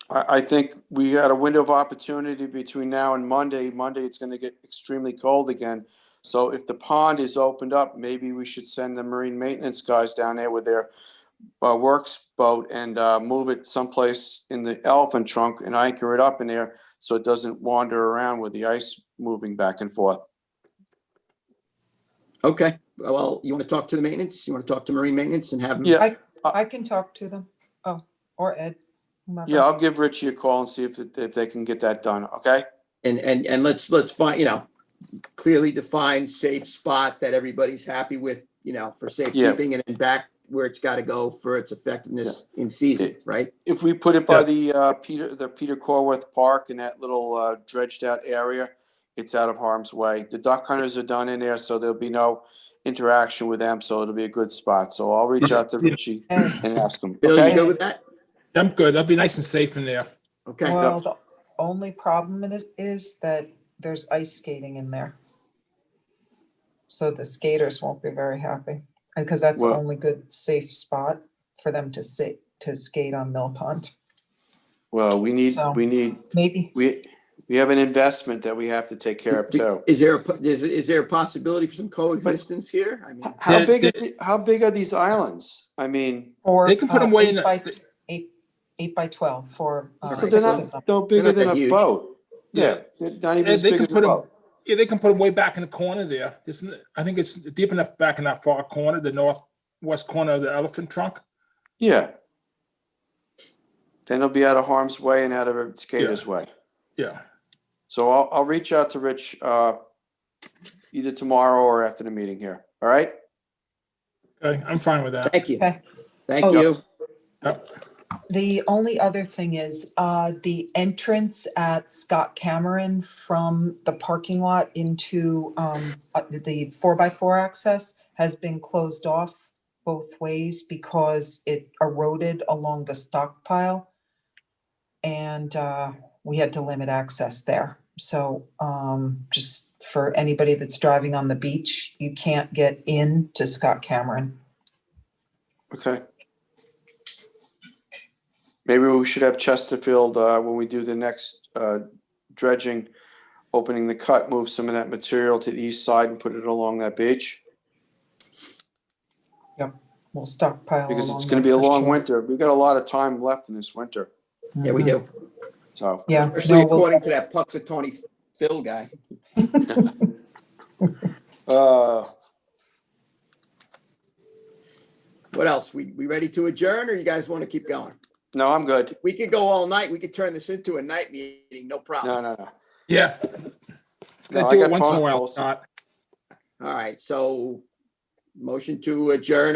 I think we had a window of opportunity between now and Monday. Monday, it's gonna get extremely cold again. So if the pond is opened up, maybe we should send the marine maintenance guys down there with their works boat and move it someplace in the elephant trunk and anchor it up in there so it doesn't wander around with the ice moving back and forth. Okay, well, you want to talk to the maintenance? You want to talk to marine maintenance and have them? Yeah, I can talk to them. Oh, or Ed. whomever. yeah, I'll give Richie a call and see if they can get that done, okay? And let's find, clearly defined safe spot that everybody's happy with, for safekeeping, and then back where it's got to go for its effectiveness in season, right? If we put it by the Peter Corworth Park in that little dredged out area, it's out of harm's way. The duck hunters are done in there, so there'll be no interaction with them, so it'll be a good spot. So I'll reach out to Richie and ask him. Bill, you Okay? good with that? I'm good. That'll be nice and safe in there. Okay. Well, the only problem is that there's ice skating in there. So the skaters won't be very happy because that's the Well- only good safe spot for them to skate on Mill Pond. Well, So- we have an investment that we have to take care of too. Is there a possibility for some coexistence here? I mean, How big are these islands? I mean, Or They can put them way in 8 by 12 for. so they're six of them. not no bigger not than that a huge. boat. Yeah, they're not even Yeah, as they big can as a put them. boat. Yeah, they can put them way back in the corner there. I think it's deep enough back in that far corner, the northwest corner of the elephant trunk. Yeah. Then it'll be out of harm's way and out of a skater's way. Yeah. So I'll reach out to Rich either tomorrow or after the meeting here. All right? Okay, I'm fine with that. thank you. Okay. Thank Oh, you. Yep. The only other thing is the entrance at Scott Cameron from the parking lot into the 4x4 access has been closed off both ways because it eroded along the stockpile. And we had to limit access there. So just for anybody that's driving on the beach, you can't get in to Scott Cameron. Okay. Maybe we should have Chesterfield, when we do the next dredging, opening the cut, move some of that material to the east side and put it along that beach. Yep, we'll stockpile. Because it's along gonna there be a for long sure. winter. We've got a lot of time left in this winter, Yeah, we do. so. Yeah. Especially no, we'll- according to that Puxatawny Phil guy. What else? We ready to adjourn, or you guys want to keep going? No, I'm good. We could go all night. We could turn this into a night meeting, no problem. No. Yeah. No, I I do got it once in a phone while, calls. Scott. All right, so motion to adjourn